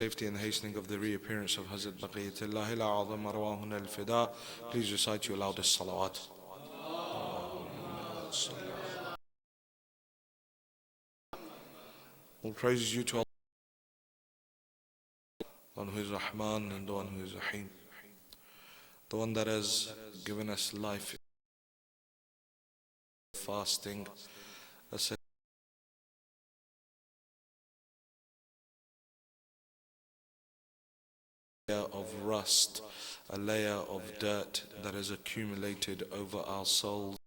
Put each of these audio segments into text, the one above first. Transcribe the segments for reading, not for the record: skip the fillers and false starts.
Safety and hastening of the reappearance of Hazrat Baqiyatullah al-A'zam Arwahuna al-Fida. Please recite your loudest salawat. All praises due to Allah, the one who is Rahman and the one who is Rahim, the one that has given us life, fasting, of rust, a layer of dirt that has accumulated over our souls.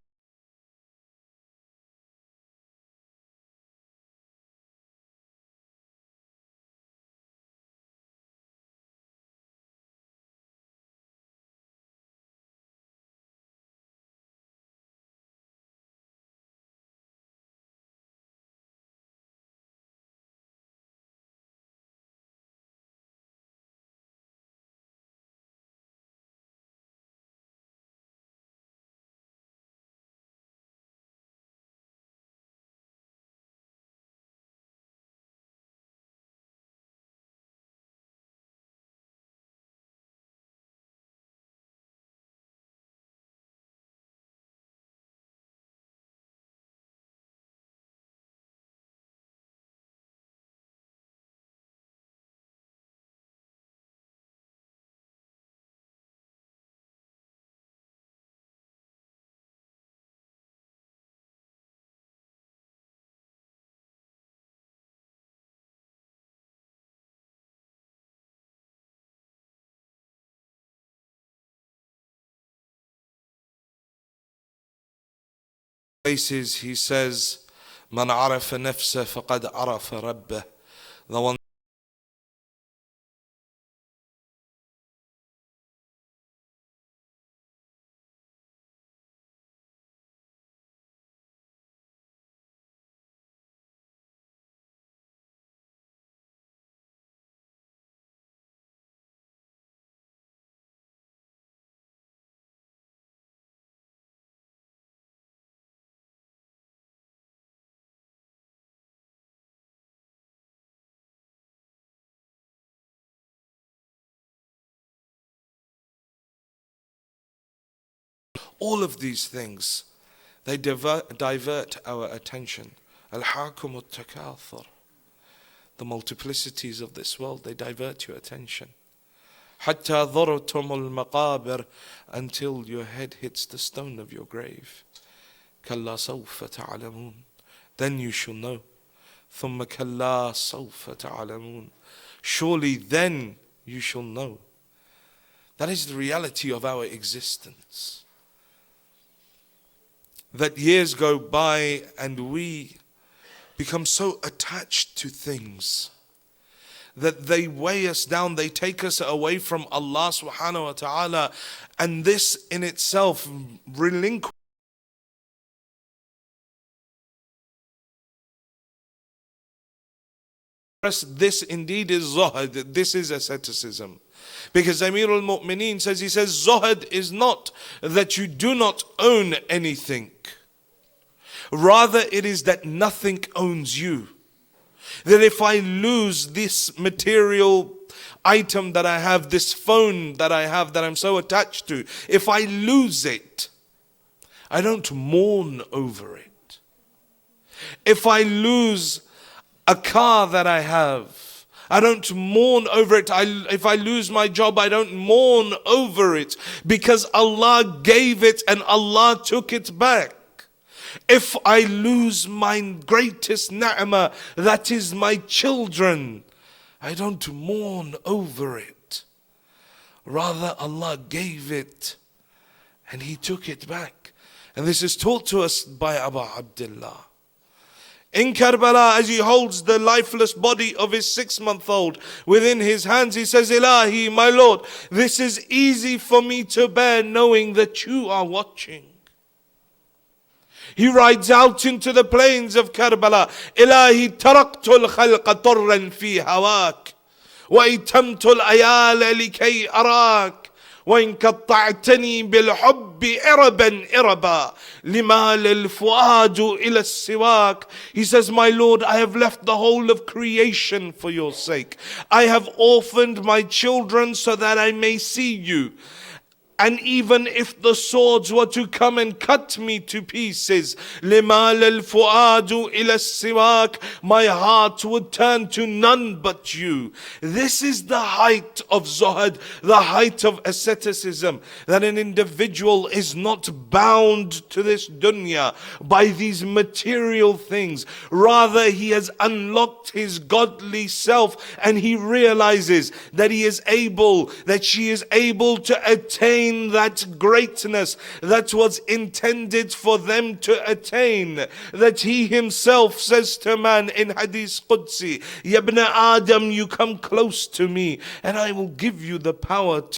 Places he says, "Man arafa nafsa faqad arafa rabbah." The one all of these things, they divert our attention. Al-hakum al-takathur. The multiplicities of this world, they divert your attention. Hatta dhartum al-maqabir, until your head hits the stone of your grave. Kalla sawfa ta'alamun. Then you shall know. Thumma kalla sawfa ta'alamun. Surely then you shall know. That is the reality of our existence. That years go by and we become so attached to things that they weigh us down, they take us away from Allah subhanahu wa ta'ala, and this in itself relinquishes. This indeed is zuhd, this is asceticism. Because Amir al-Mu'mineen says, he says, zuhd is not that you do not own anything. Rather it is that nothing owns you. That if I lose this material item that I have, this phone that I have that I'm so attached to, if I lose it, I don't mourn over it. If I lose a car that I have, I don't mourn over it. If I lose my job, I don't mourn over it, because Allah gave it and Allah took it back. If I lose my greatest ni'mah, that is my children, I don't mourn over it. Rather, Allah gave it and He took it back. And this is taught to us by Abu Abdullah. In Karbala, as he holds the lifeless body of his 6-month-old within his hands, he says, Ilahi, my Lord, this is easy for me to bear, knowing that you are watching. He rides out into the plains of Karbala. Ilahi, taraktu al-khalqa turran fi hawak, wa itamtu al-ayala likay arak, وإن قطعتني بالحب إربا إربا لما للفؤاد إلى السواك. He says, my Lord, I have left the whole of creation for your sake. I have orphaned my children so that I may see you. And even if the swords were to come and cut me to pieces, لِمَا لِلْفُؤَادُ إِلَى السِّوَاكِ, my heart would turn to none but you. This is the height of zuhud, the height of asceticism, that an individual is not bound to this dunya by these material things. Rather, he has unlocked his godly self and he realizes that he is able, that she is able to attain that greatness that was intended for them to attain. That he himself says to man in Hadith Qudsi, Ya ibn Adam, you come close to me and I will give you the power to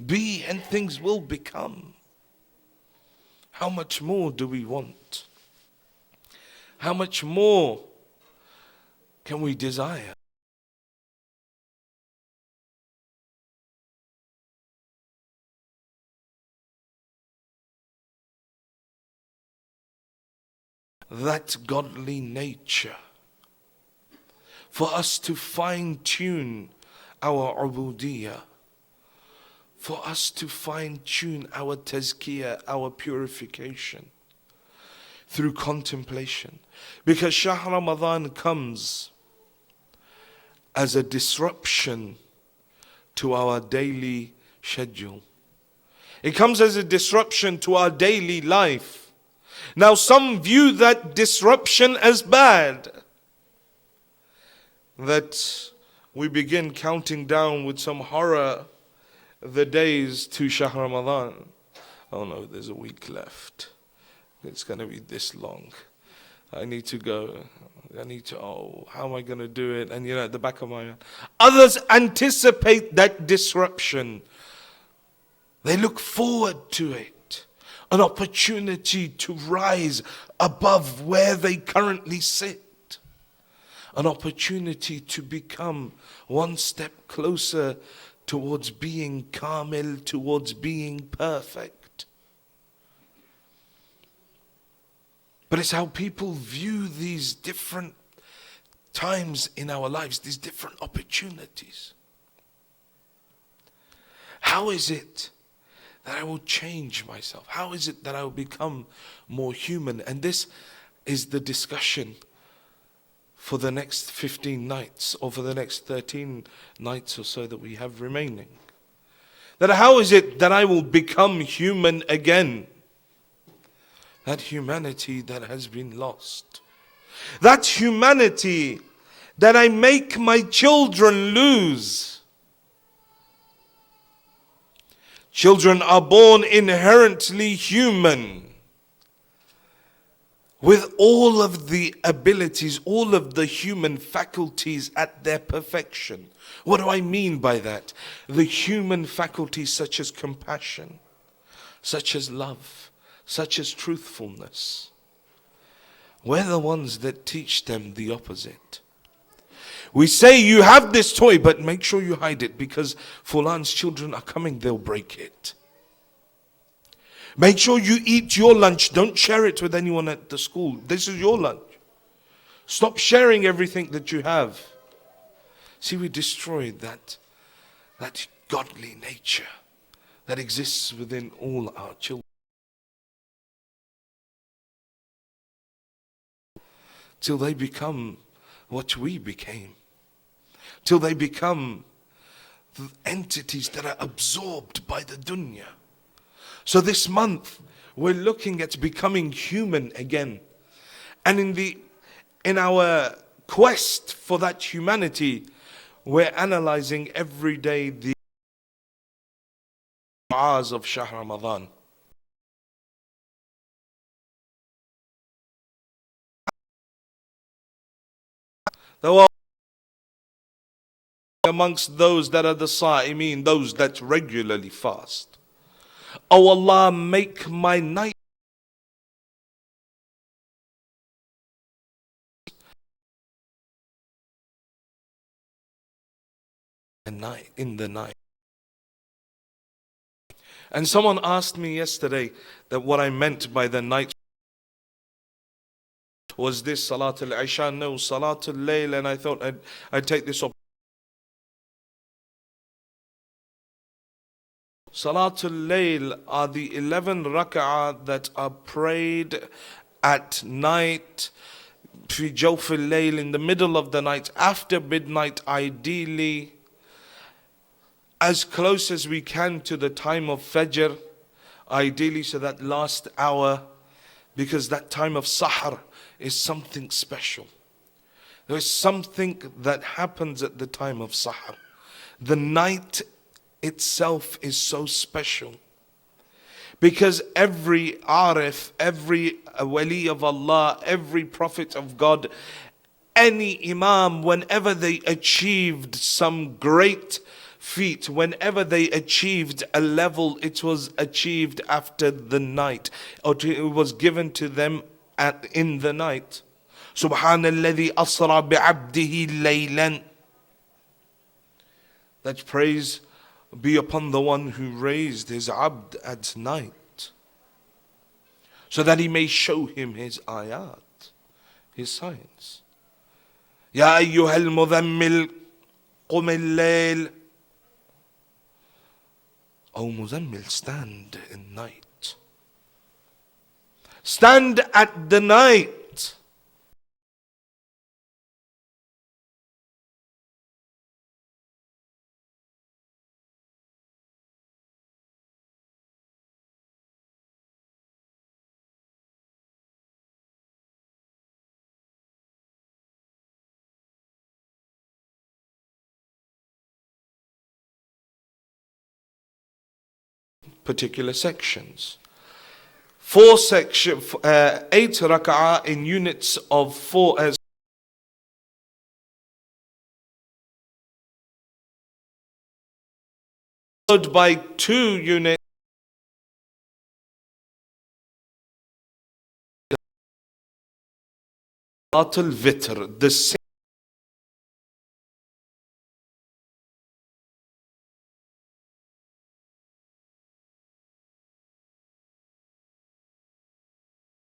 be, and things will become. How much more do we want? How much more can we desire? That godly nature, for us to fine tune our ubudiyah, for us to fine tune our tazkiyah, our purification through contemplation. Because Shahr Ramadan comes as a disruption to our daily schedule. It comes as a disruption to our daily life. Now some view that disruption as bad, that we begin counting down with some horror the days to Shahr Ramadan. Oh no, there's a week left. It's going to be this long. I need to go. How am I going to do it? And at the back of my mind. Others anticipate that disruption. They look forward to it. An opportunity to rise above where they currently sit. An opportunity to become one step closer towards being kamil, towards being perfect. But it's how people view these different times in our lives, these different opportunities. How is it that I will change myself? How is it that I will become more human? And this is the discussion for the next 15 nights or for the next 13 nights or so that we have remaining. That how is it that I will become human again? That humanity that has been lost. That humanity that I make my children lose. Children are born inherently human, with all of the abilities, all of the human faculties at their perfection. What do I mean by that? The human faculties such as compassion, such as love, such as truthfulness. We're the ones that teach them the opposite. We say, you have this toy, but make sure you hide it because Fulan's children are coming, they'll break it. Make sure you eat your lunch. Don't share it with anyone at the school. This is your lunch. Stop sharing everything that you have. See, we destroyed that godly nature that exists within all our children. Till they become what we became. Till they become entities that are absorbed by the dunya. So this month, we're looking at becoming human again. And in our quest for that humanity, we're analyzing every day the du'as of Shahr Ramadan. Though amongst those that are the sa'imeen, those that regularly fast. Oh Allah, make my night in the night. And someone asked me yesterday that what I meant by the night was this Salat al-Isha. No, Salat al-Layl. And I thought I'd take this up. Salat al-Layl are the 11 rak'ah that are prayed at night, fi jawf al-Layl, in the middle of the night, after midnight, ideally, as close as we can to the time of Fajr, ideally, so that last hour, because that time of Sahar is something special. There is something that happens at the time of Sahar. The night itself is so special, because every arif, every wali of Allah, every prophet of God, any imam, whenever they achieved some great feat, whenever they achieved a level, it was achieved after the night, or it was given to them in the night. Subhanalladhi asra bi'abdihi laylan. That praise be upon the one who raised his abd at night, so that he may show him his ayat, his signs. Ya ayyuhal mudhammil qum al-layl. O Muzammil, stand in night. Stand at the night. Particular sections. 8 rak'ah in units of 4 as followed by 2 units Salat al-Vitr, the same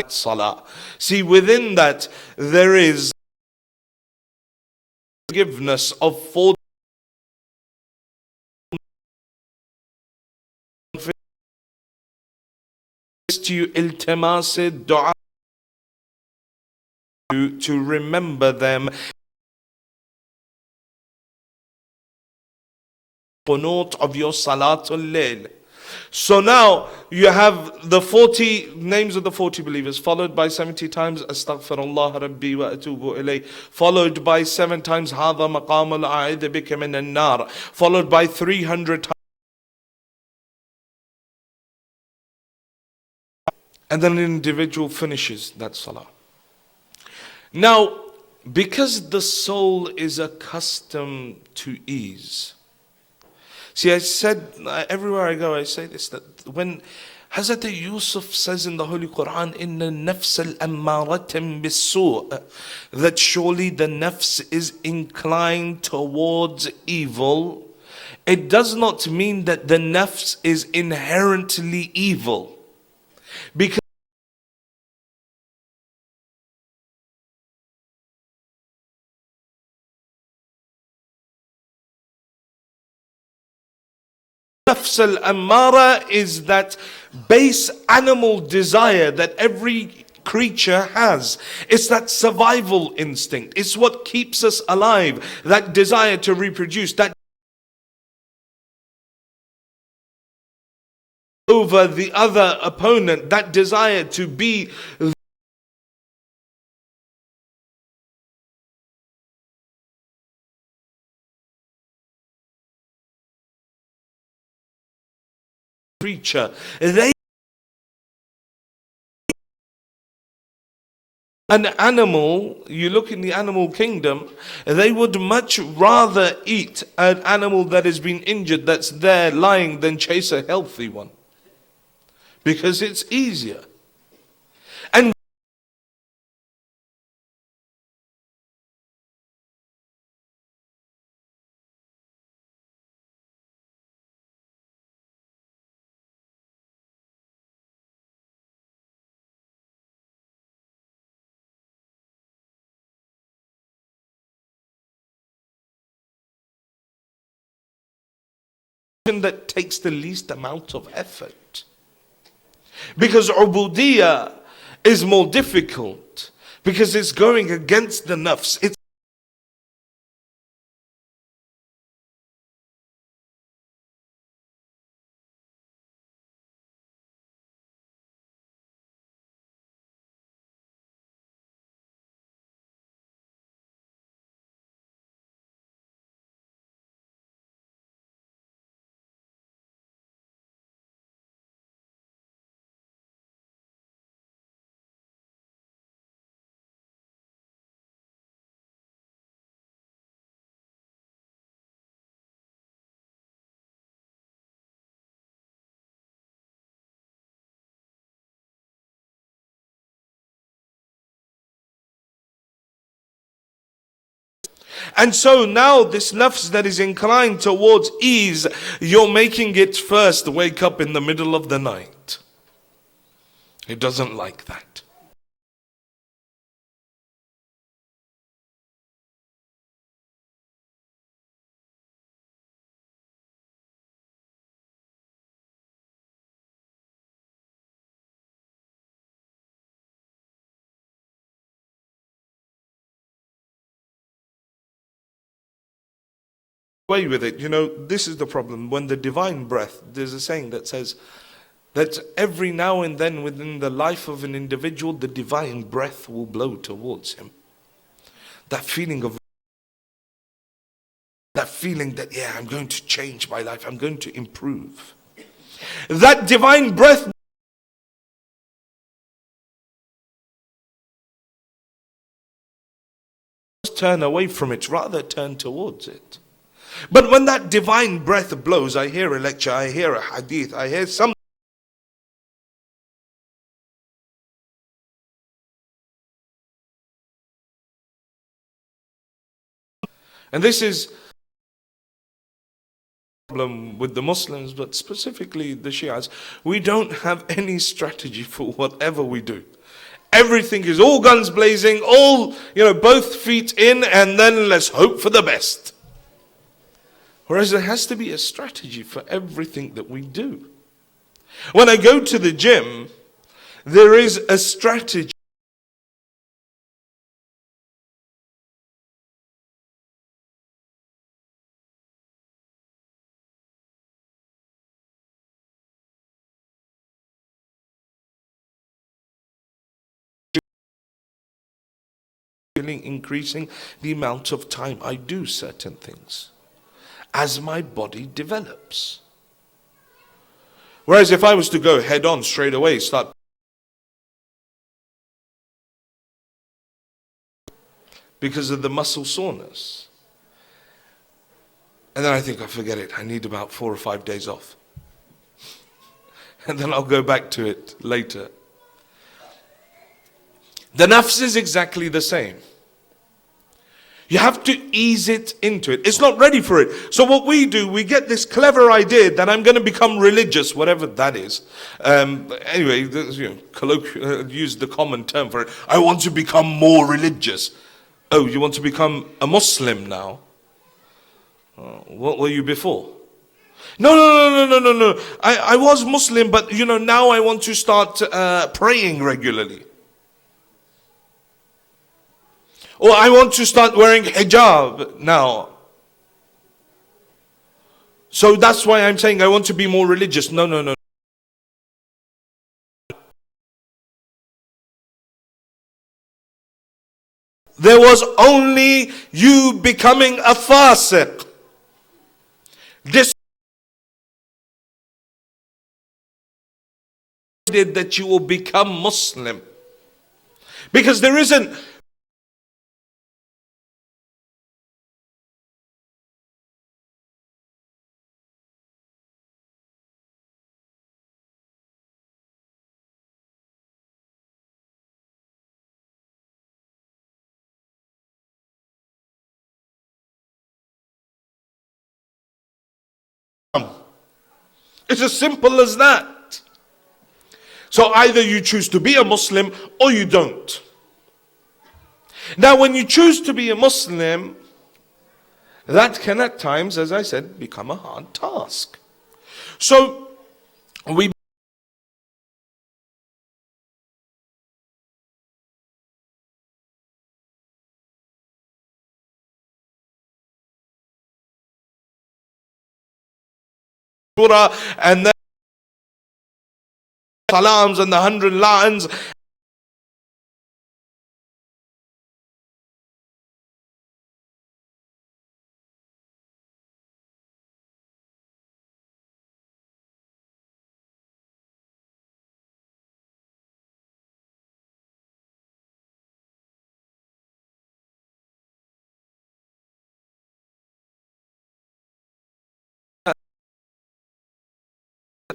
salah. See, within that there is forgiveness of 4 to iltimas dua, to remember them, qunut of your Salatul Layl. So now you have the 40 names of the 40 believers, followed by 70 times Astaghfirullah Rabbi wa atubu ilayh, followed by 7 times Hadha maqamul a'idhu bika min an-nar, followed by 300 times, and then an individual finishes that salah. Now, because the soul is accustomed to ease. See, I said, everywhere I go, I say this, that when Hazrat Yusuf says in the Holy Quran, Inna nafs al-ammaratim bis-su', that surely the nafs is inclined towards evil, it does not mean that the nafs is inherently evil. Because nafs al-ammara is that base animal desire that every creature has. It's that survival instinct. It's what keeps us alive. That desire to reproduce, that over the other opponent, that desire to be the creature. An animal, you look in the animal kingdom, they would much rather eat an animal that has been injured, that's there lying, than chase a healthy one. Because it's easier. And that takes the least amount of effort. Because ubudiyah is more difficult, because it's going against the nafs. And so now this nafs that is inclined towards ease, you're making it first wake up in the middle of the night. It doesn't like that. Away with it. You know, this is the problem. When the divine breath, there's a saying that says that every now and then within the life of an individual, the divine breath will blow towards him. That feeling that, yeah, I'm going to change my life, I'm going to improve. That divine breath turn away from it, rather turn towards it. But when that divine breath blows, I hear a lecture, I hear a hadith, I hear something. And this is a problem with the Muslims, but specifically the Shias. We don't have any strategy for whatever we do. Everything is all guns blazing, all, both feet in, and then let's hope for the best. Whereas there has to be a strategy for everything that we do. When I go to the gym, there is a strategy. Increasing the amount of time I do certain things as my body develops. Whereas if I was to go head on straight away, start because of the muscle soreness, and then I think, I forget it, I need about 4 or 5 days off, and then I'll go back to it later. The nafs is exactly the same. You have to ease it into it. It's not ready for it. So what we do, we get this clever idea that I'm going to become religious, whatever that is. Anyway, use the common term for it. I want to become more religious. Oh, you want to become a Muslim now? What were you before? No. I was Muslim, but now I want to start praying regularly. Or I want to start wearing hijab now. So that's why I'm saying I want to be more religious. No. There was only you becoming a fasiq. Decided that you will become Muslim. Because there isn't it's as simple as that. So either you choose to be a Muslim or you don't. Now when you choose to be a Muslim, that can at times, as I said, become a hard task. So we surah and then salams and the 100 la'ans.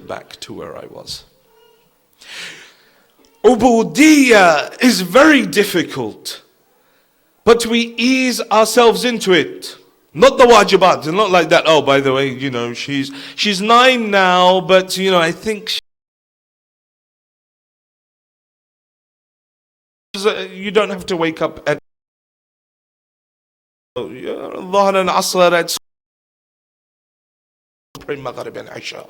Back to where I was. Ubudiyya is very difficult, but we ease ourselves into it. Not the wajibat. It's not like that. Oh, by the way, she's 9 now, but I think you don't have to wake up at Dhuhr and Asr at Maghrib and Isha.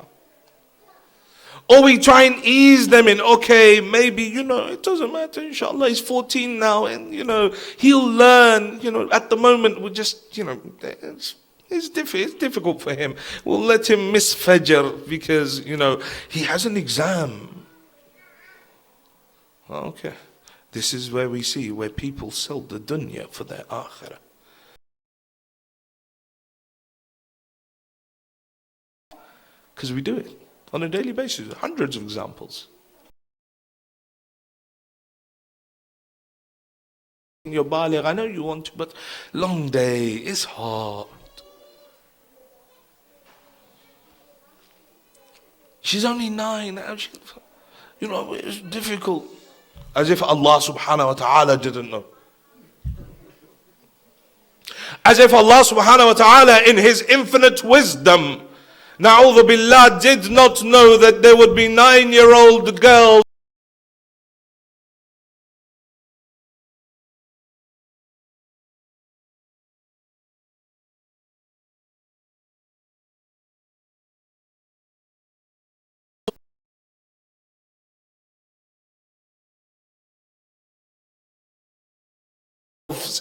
Or we try and ease them in, okay, maybe, it doesn't matter, inshallah, he's 14 now, and, he'll learn, at the moment, we're just, it's difficult for him. We'll let him miss Fajr because, he has an exam. Okay. This is where we see where people sell the dunya for their akhirah. Because we do it on a daily basis, hundreds of examples. You're baligh, I know you want to, but long day, it's hard. She's only 9, it's difficult. As if Allah subhanahu wa ta'ala didn't know. As if Allah subhanahu wa ta'ala in His infinite wisdom, na'udhu billah, did not know that there would be 9-year-old girls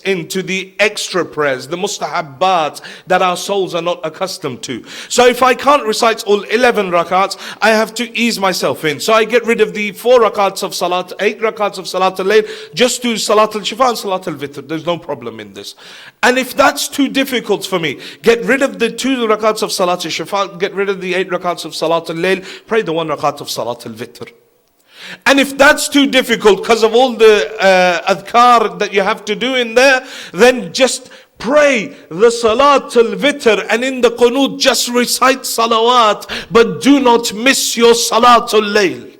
into the extra prayers, the mustahabbat that our souls are not accustomed to. So if I can't recite all 11 rakats, I have to ease myself in. So I get rid of the 4 rakats of salat, 8 rakats of salat al-layl, just do salat al-shifa and salat al-vitr. There's no problem in this. And if that's too difficult for me, get rid of the 2 rakats of salat al-shifa, get rid of the 8 rakats of salat al-layl, pray the 1 rakat of salat al-vitr. And if that's too difficult because of all the adhkar that you have to do in there, then just pray the salat al-vitr, and in the qunut just recite salawat, but do not miss your salat al-layl.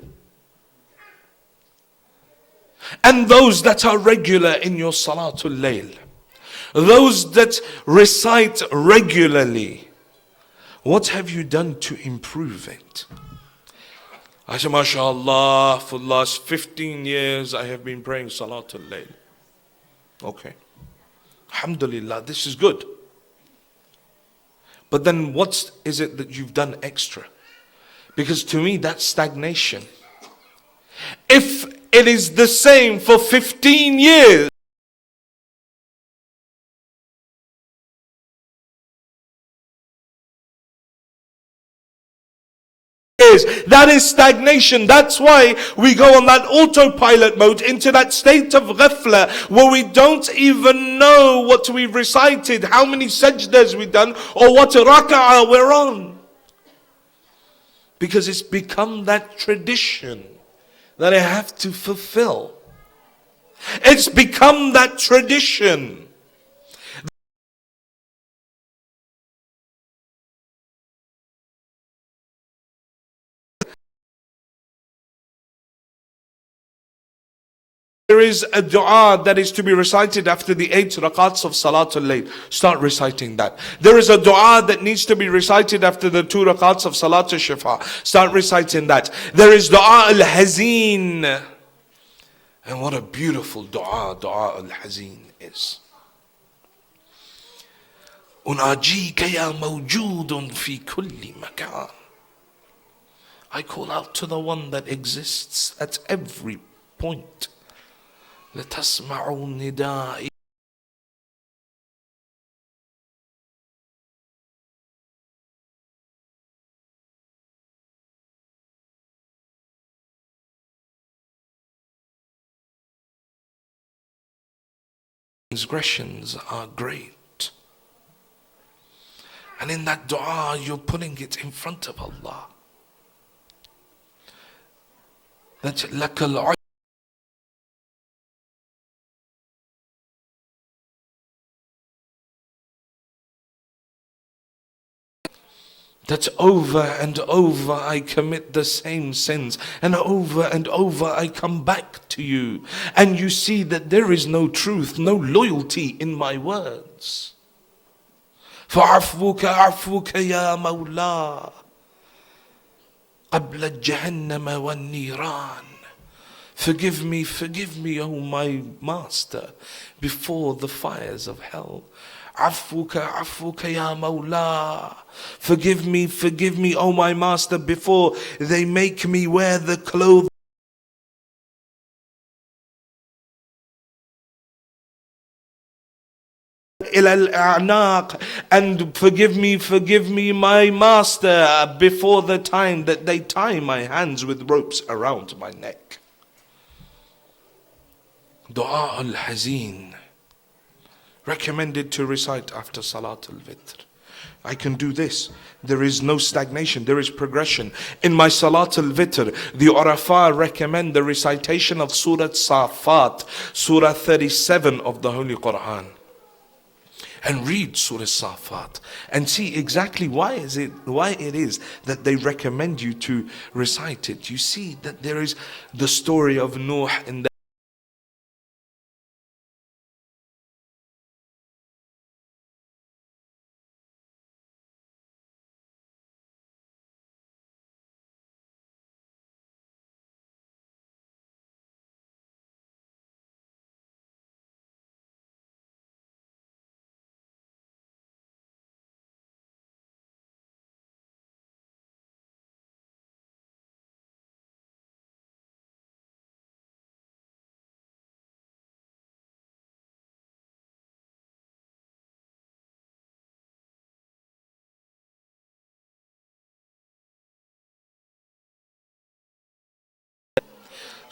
And those that are regular in your salat al-layl, those that recite regularly, what have you done to improve it? I said, MashaAllah, for the last 15 years I have been praying Salat al-Layl. Okay. Alhamdulillah, this is good. But then what is it that you've done extra? Because to me that's stagnation. If it is the same for 15 years, that is stagnation. That's why we go on that autopilot mode into that state of ghafla where we don't even know what we've recited, how many sajdas we've done, or what raka'ah we're on. Because it's become that tradition that I have to fulfill. It's become that tradition. There is a dua that is to be recited after the 8 rakats of Salat al-Layl. Start reciting that. There is a dua that needs to be recited after the 2 rakats of Salat al-Shifa. Start reciting that. There is dua al-Hazeen. And what a beautiful dua al-Hazeen is. أناجيك يا موجود في كل مكان. I call out to the one that exists at every point. لتسمعوا ندائي. Transgressions are great. And in that dua, you're putting it in front of Allah. That لَكَ that over and over I commit the same sins, and over I come back to you, and you see that there is no truth, no loyalty in my words. فَعَفْوُكَ عَفْوُكَ يَا مَوْلَى قَبْلَ الجَّهَنَّمَ وَالنِّيرَانِ. Forgive me, O my master, before the fires of hell. عفوك يا مولا. Forgive me, O my master, before they make me wear the clothes إلى الأعناق. And forgive me, my master, before the time that they tie my hands with ropes around my neck. Dua al-Hazeen, recommended to recite after Salat al-Fitr. I can do this. There is no stagnation, there is progression. In my Salat al-Fitr, the Urafa recommend the recitation of Surah Safat, Surah 37 of the Holy Quran. And read Surah Safat and see exactly why it is that they recommend you to recite it. You see that there is the story of Nuh in the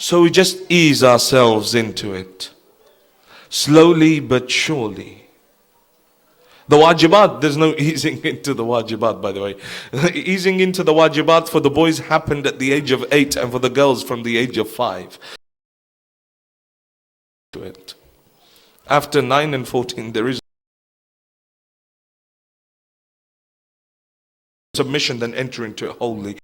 so we just ease ourselves into it, slowly but surely. The wajibat, there's no easing into the wajibat, by the way. Easing into the wajibat for the boys happened at the age of 8, and for the girls from the age of 5. To it. After 9 and 14, there is submission, then enter into it wholly.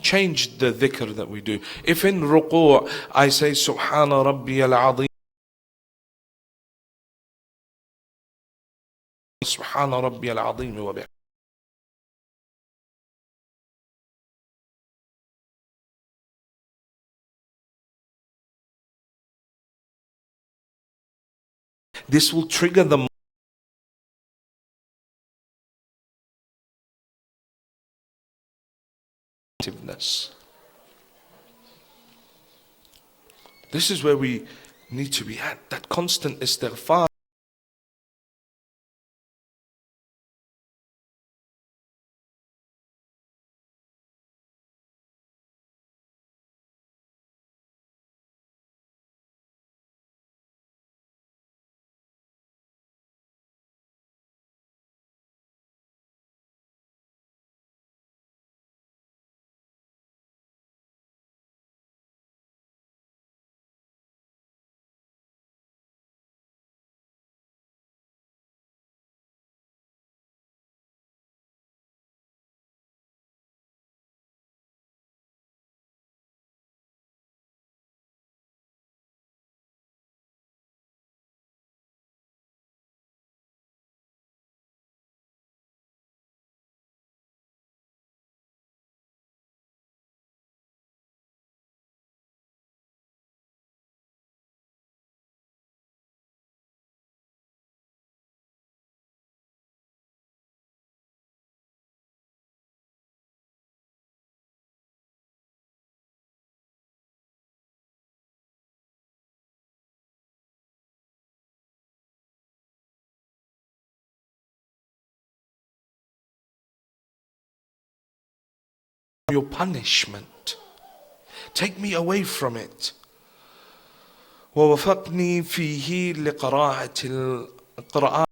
Change the dhikr that we do. If in ruku' I say Subhana Rabbiyal Azim, Subhana Rabbiyal Azim wa bihamdihi, this will trigger the motiveness. This is where we need to be at, that constant istighfar. your punishment. Take me away from it. ووفقني فيه لقراءة القرآن.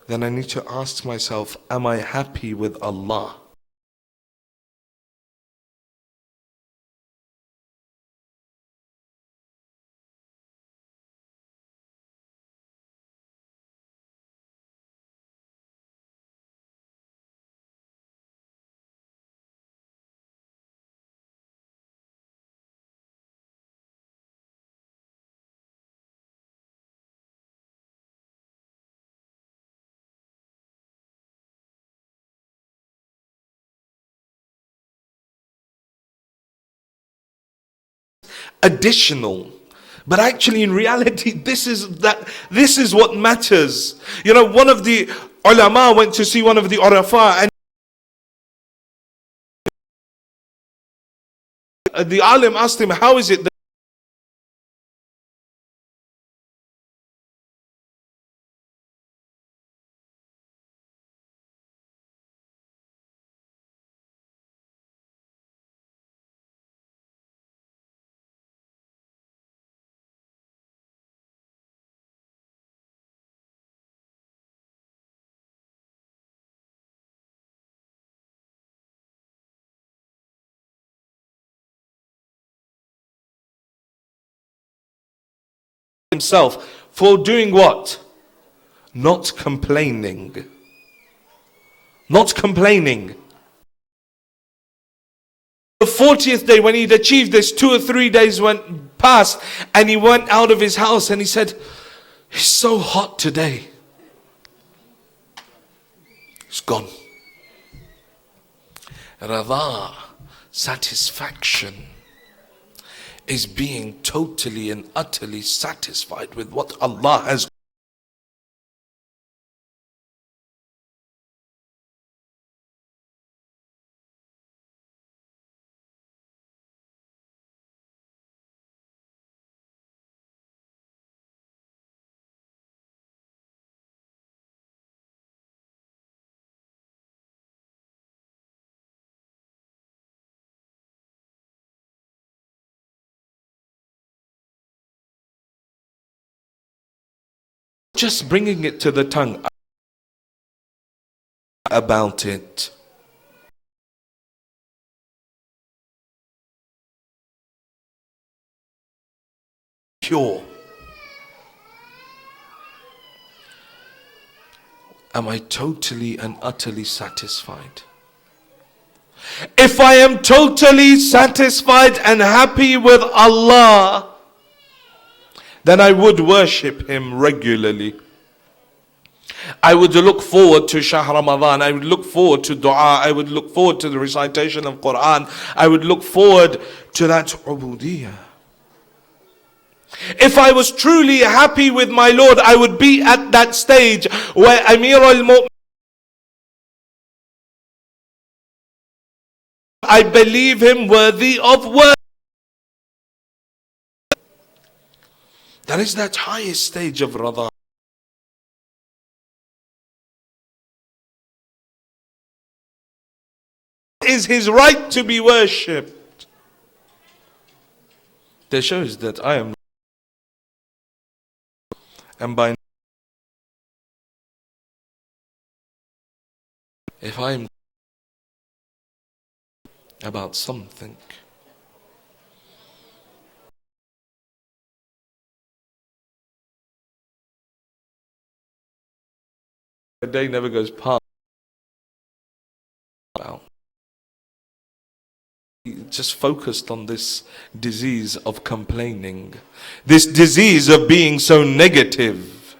Then I need to ask myself, am I happy with Allah? Additional. But actually in reality this is what matters. You know, one of the ulama went to see one of the urafa, and the alim asked him, how is it that himself for doing what? Not complaining. Not complaining. The 40th day, when he'd achieved this, 2 or 3 days went past, and he went out of his house and he said, it's so hot today. It's gone. Radha, satisfaction, is being totally and utterly satisfied with what Allah has. Just bringing it to the tongue about it. Pure. Am I totally and utterly satisfied? If I am totally satisfied and happy with Allah, then I would worship Him regularly. I would look forward to Shahr Ramadan. I would look forward to dua. I would look forward to the recitation of Quran. I would look forward to that ubudiyyah. If I was truly happy with my Lord, I would be at that stage where Amir al-Mu'min, I believe him worthy of worship. That is that highest stage of Radha. is his right to be worshipped. That shows that I am, and by if I am about something, a day never goes past about just focused on this disease of complaining, this disease of being so negative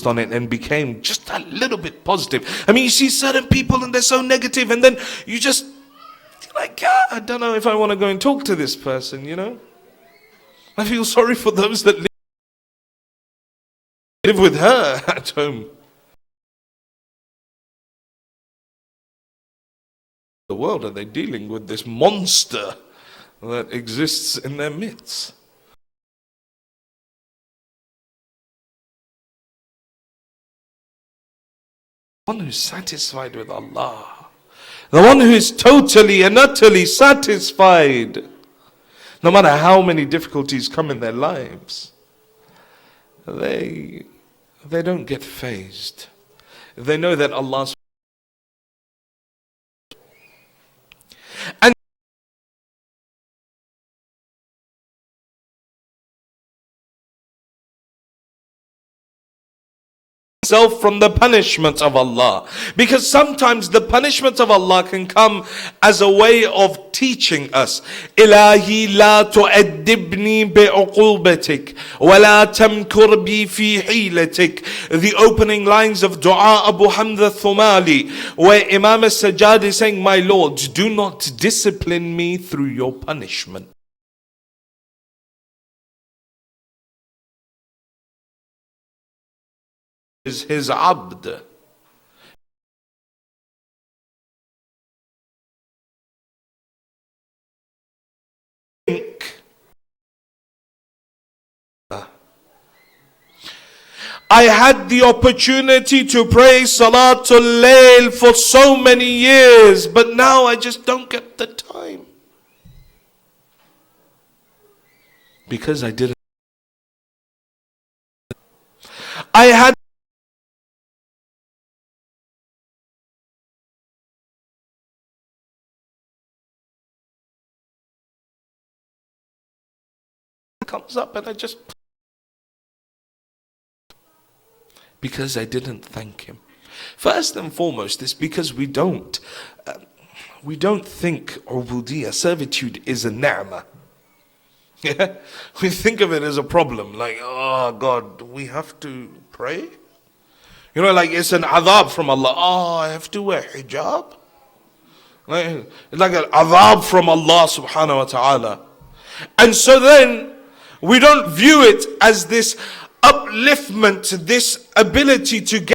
on it, and became just a little bit positive. I mean, you see certain people and they're so negative, and then you just like, "Ah, I don't know if I want to go and talk to this person, you know. I feel sorry for those that live with her at home. The world, are they dealing with this monster that exists in their midst?" The one who's satisfied with Allah, the one who is totally and utterly satisfied, no matter how many difficulties come in their lives, they don't get fazed. They know that Allah, and self from the punishment of Allah, because sometimes the punishment of Allah can come as a way of teaching us. Ilahi la tu'addibni bi'uqubatik wa la tamkur bi fi hilatik. The opening lines of Dua Abu Hamza Thumali, where Imam as-Sajjad is saying, "My Lord, do not discipline me through your punishment." Is his abd. I had the opportunity to pray Salatul Layl for so many years, but now I just don't get the time. Because I didn't. I had comes up and I just, because I didn't thank him. First and foremost, it's because we don't think ubudiyah, servitude, is a ni'mah. Yeah? We think of it as a problem, like, oh God, we have to pray? You know, like it's an adhab from Allah. Oh, I have to wear hijab? Like, it's like an adhab from Allah subhanahu wa ta'ala. And so then, we don't view it as this upliftment, this ability to get.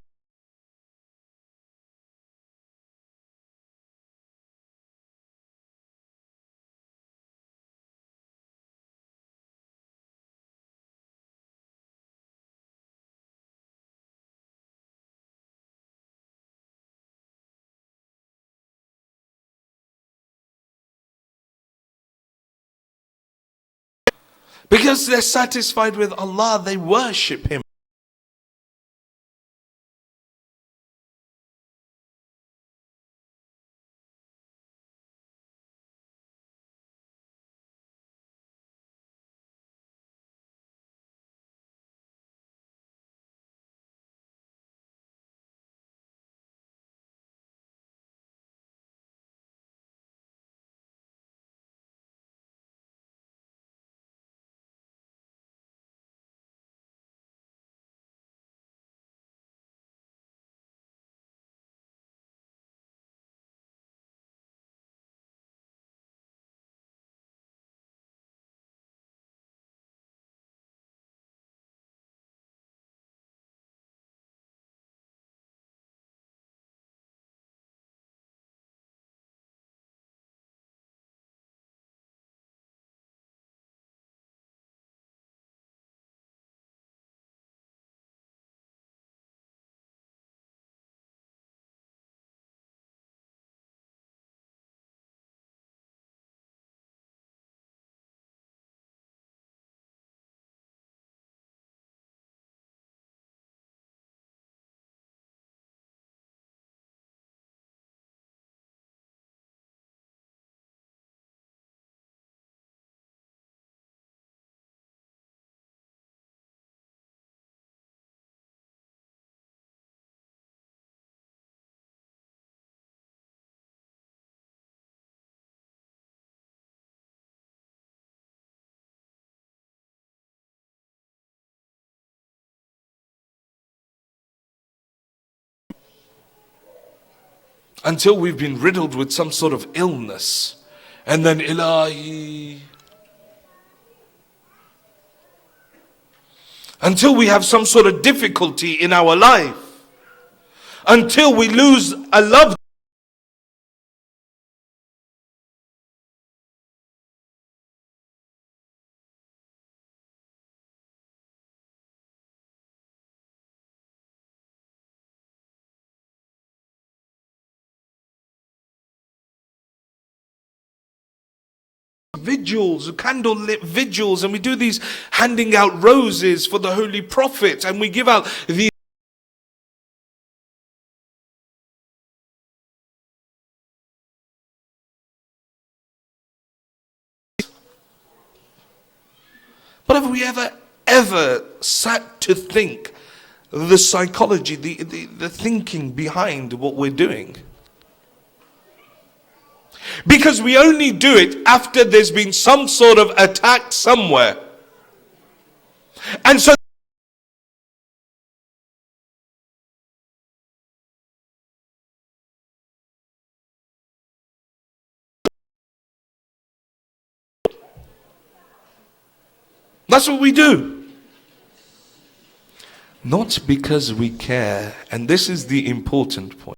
Because they're satisfied with Allah, they worship Him. until we've been riddled with some sort of illness. And then Ilahi. Until we have some sort of difficulty in our life. Until we lose a loved. Vigils, candlelit vigils, and we do these handing out roses for the Holy Prophet, and we give out the but have we ever sat to think the psychology, the thinking behind what we're doing? Because we only do it after there's been some sort of attack somewhere. And so that's what we do. Not because we care, and this is the important point.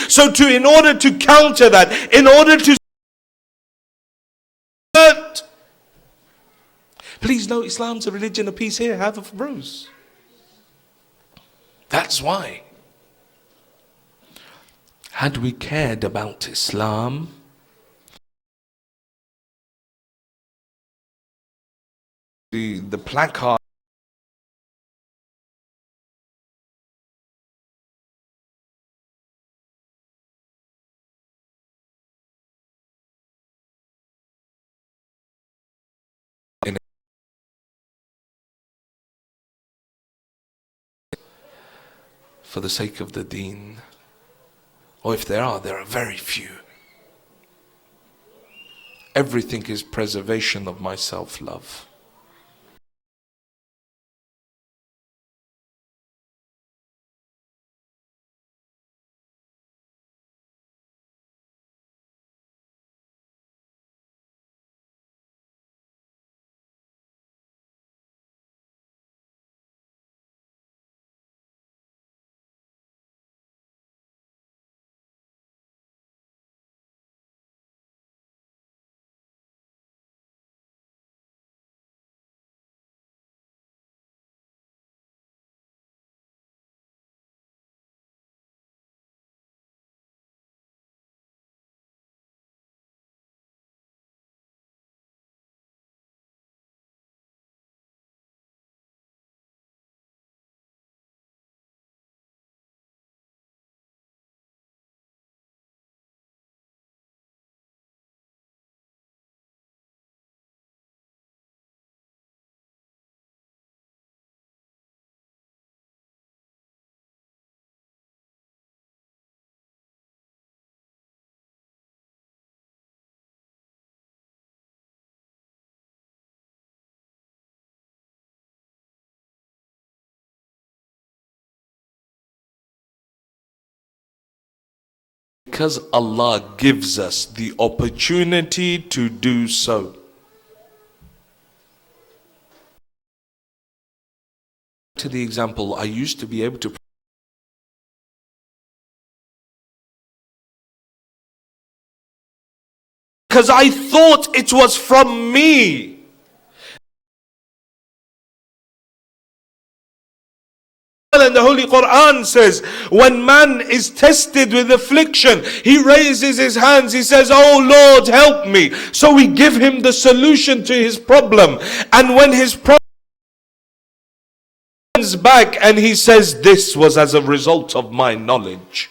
So in order to counter that, in order to please know Islam's a religion of peace here, have a rose. That's why. Had we cared about Islam, the placard for the sake of the deen, or if there are very few. Everything is preservation of my self-love. Because Allah gives us the opportunity to do so. To the example, I used to be able to because I thought it was from me. And the Holy Quran says, when man is tested with affliction, he raises his hands, he says, oh Lord, help me. So we give him the solution to his problem. And when his problem years back and he says, this was as a result of my knowledge.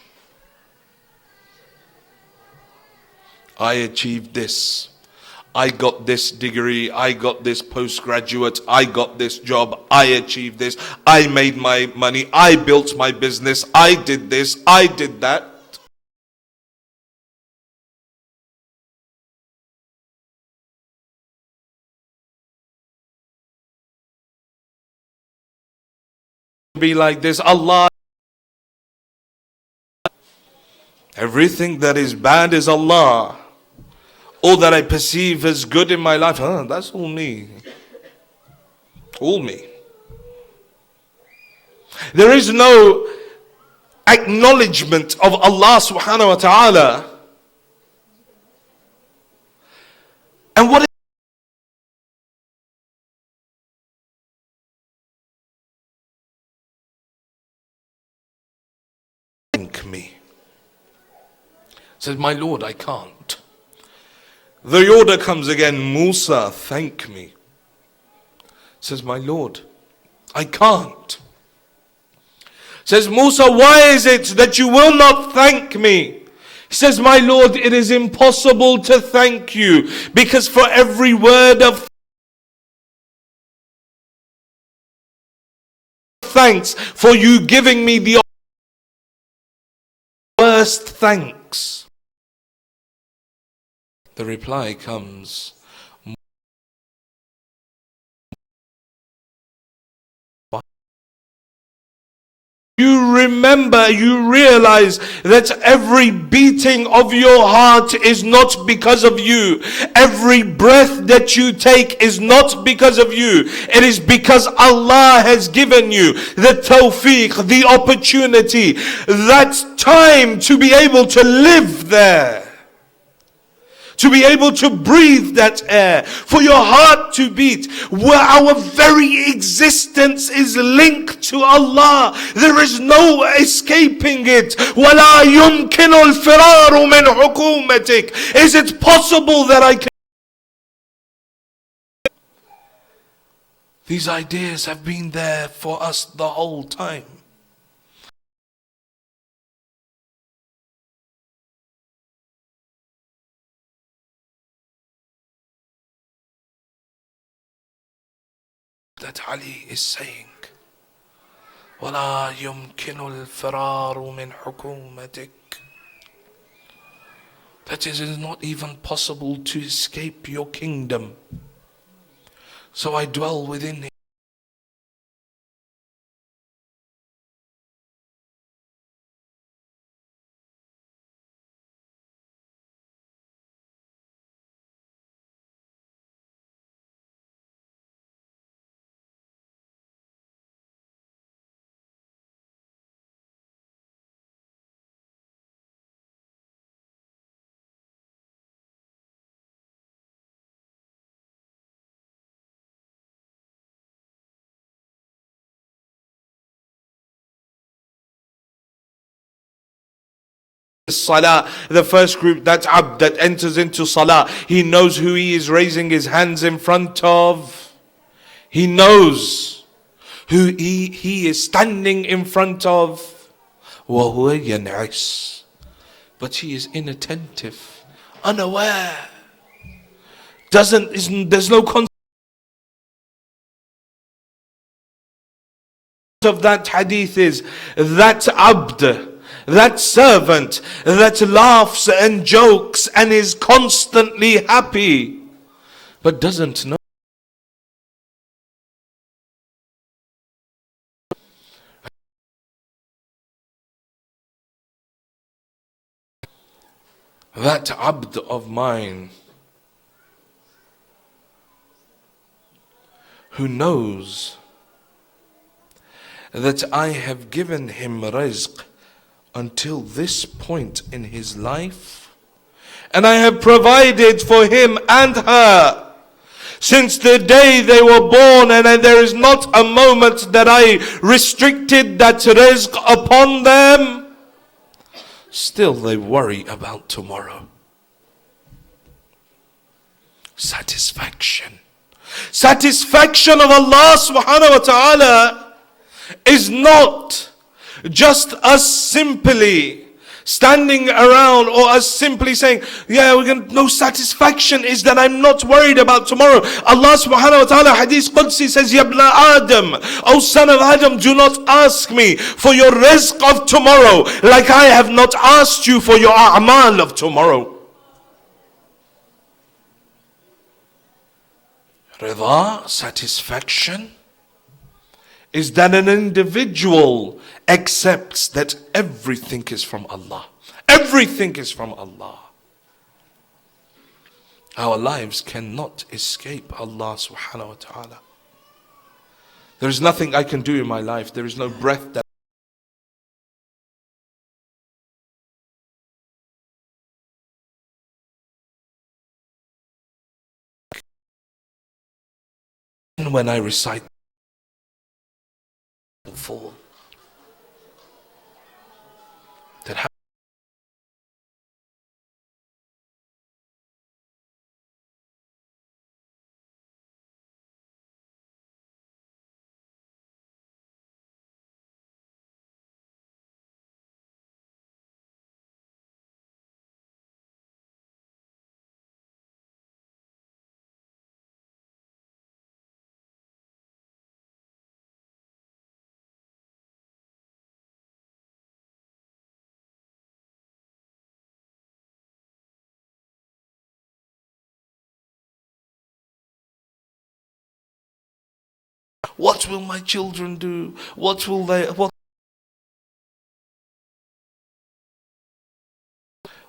I achieved this. I got this degree. I got this postgraduate. I got this job. I achieved this. I made my money. I built my business. I did this. I did that. Be like this. Allah. Everything that is bad is Allah. All that I perceive as good in my life, that's all me. All me. There is no acknowledgement of Allah subhanahu wa ta'ala. And what thank me. Says, my Lord, I can't. The order comes again, Musa, thank me. Says, my Lord, I can't. Says, Musa, why is it that you will not thank me? He says, my Lord, it is impossible to thank you, because for every word of thanks, for you giving me the worst thanks. The reply comes, you remember, you realize that every beating of your heart is not because of you. Every breath that you take is not because of you. It is because Allah has given you the tawfiq, the opportunity, that time to be able to live there. To be able to breathe that air, for your heart to beat, where our very existence is linked to Allah. There is no escaping it. وَلَا يُمْكِنُ الْفِرَارُ مِنْ حُكُومَتِكَ. Is it possible that I can? These ideas have been there for us the whole time. That Ali is saying, وَلَا يُمْكِنُ الْفِرَارُ مِنْ حُكُومَتِكَ. That it is not even possible to escape your kingdom. So I dwell within it. Salah, the first group, that's abd, that enters into salah. He knows who he is raising his hands in front of. He knows who he is standing in front of. وَهُوَ يَنْعِسْ. But he is inattentive, unaware. There's no concept of that hadith is that abd, that servant that laughs and jokes and is constantly happy, but doesn't know. That abd of mine who knows that I have given him rizq until this point in his life, and I have provided for him and her since the day they were born, and there is not a moment that I restricted that rizq upon them, still they worry about tomorrow. Satisfaction of Allah subhanahu wa ta'ala is not just us simply standing around or us simply saying, yeah, no satisfaction is that I'm not worried about tomorrow. Allah subhanahu wa ta'ala, Hadith Qudsi says, Ya ibna Adam, O son of Adam, do not ask me for your rizq of tomorrow like I have not asked you for your a'mal of tomorrow. Rida, satisfaction, is that an individual accepts that everything is from Allah. Everything is from Allah. Our lives cannot escape Allah subhanahu wa ta'ala. There is nothing I can do in my life. There is no breath that when I recite fall. That happens what will my children do? What will they, what?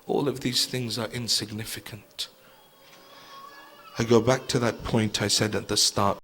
All of these things are insignificant. I go back to that point I said at the start.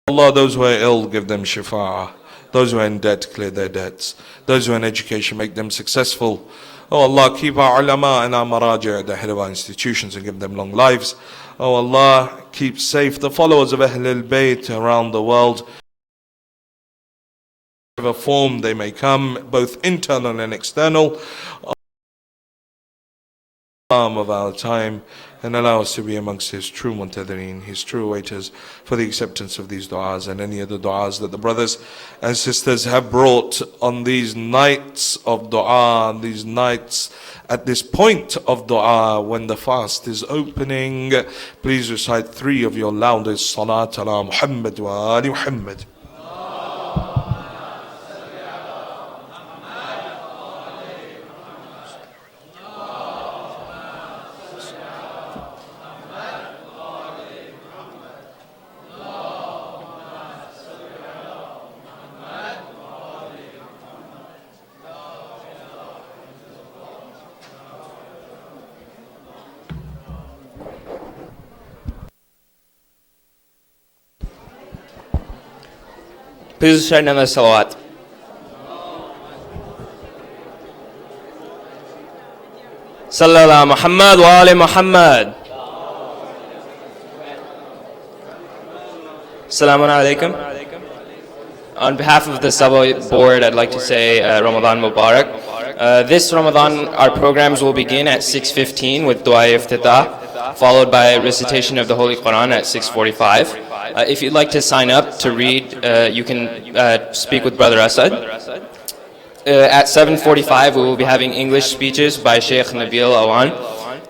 Allah, those who are ill, give them shifa'ah. Those who are in debt, clear their debts. Those who are in education, make them successful. Oh Allah, keep our ulama and our maraji at the head of our institutions and give them long lives. Oh Allah, keep safe the followers of Ahlul Bayt around the world. Whatever form they may come, both internal and external, of our time, and allow us to be amongst His true muntadhireen, His true waiters, for the acceptance of these du'as and any other du'as that the brothers and sisters have brought on these nights of du'a, these nights at this point of du'a when the fast is opening. Please recite 3 of your loudest salat ala Muhammad wa ali Muhammad. Please recite another salawat. Sallallahu Muhammad wa ali Muhammad. Assalamu alaikum. On behalf of the SABA board, I'd like to say Ramadan Mubarak. This Ramadan, our programs will begin at 6:15 with Dua Iftitah, followed by recitation of the Holy Quran at 6:45. If you'd like to sign up to read, you can speak with Brother Asad. At 7:45, we will be having English speeches by Sheikh Nabil Awan.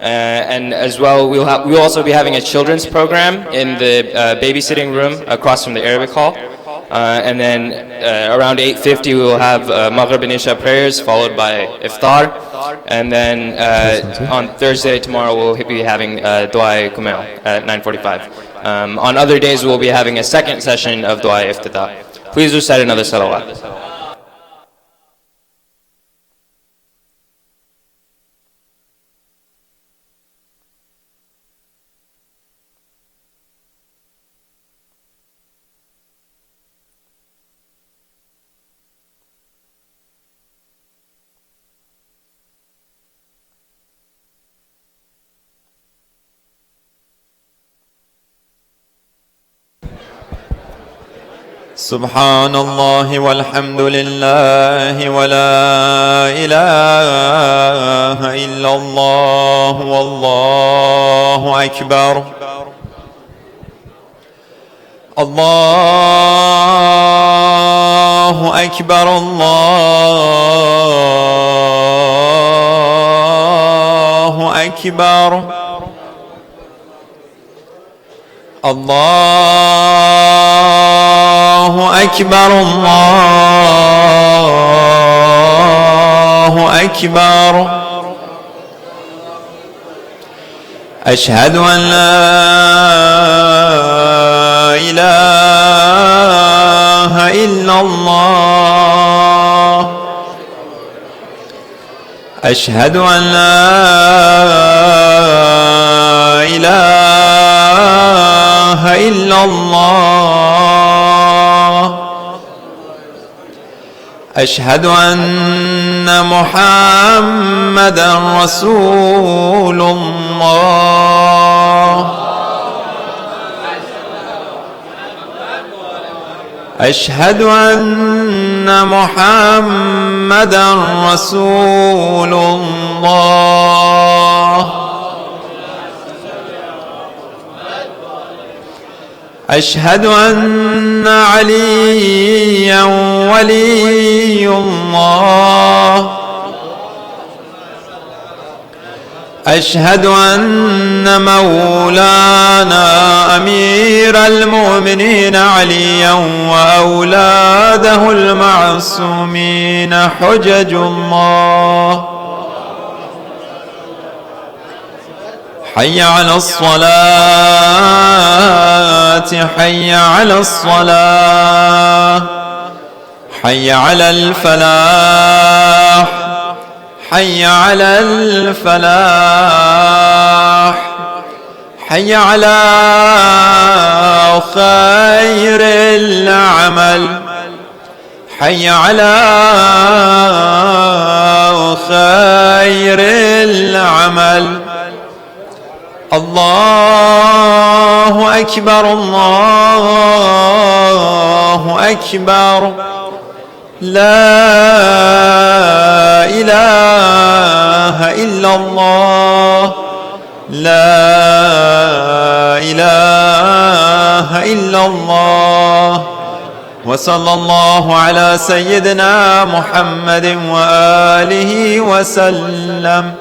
And as well, we'll also be having a children's program in the babysitting room across from the Arabic hall. And then around 8:50, we will have Maghrib and Isha prayers, followed by Iftar. And then on Thursday, tomorrow, we'll be having Dua Kumail at 9:45. On other days, we'll be having a second session of Dua Iftitah. Please recite another salawat. سبحان الله والحمد لله ولا إله إلا الله والله أكبر. الله أكبر الله أكبر. الله أكبر الله أكبر. أشهد أن لا إله إلا الله. أشهد أن لا إله إلا الله. أشهد أن محمدًا رسول الله. أشهد أن محمدًا رسول الله. أشهد أن عليا ولي الله. أشهد أن مولانا أمير المؤمنين عليا وأولاده المعصومين حجج الله. حي على الصلاة حي على الصلاة حي على الفلاح حي على الفلاح حي على خير العمل حي على خير العمل. الله أكبر الله أكبر. لا إله إلا الله. لا إله إلا الله. وصلى الله على سيدنا محمد وآله وسلم.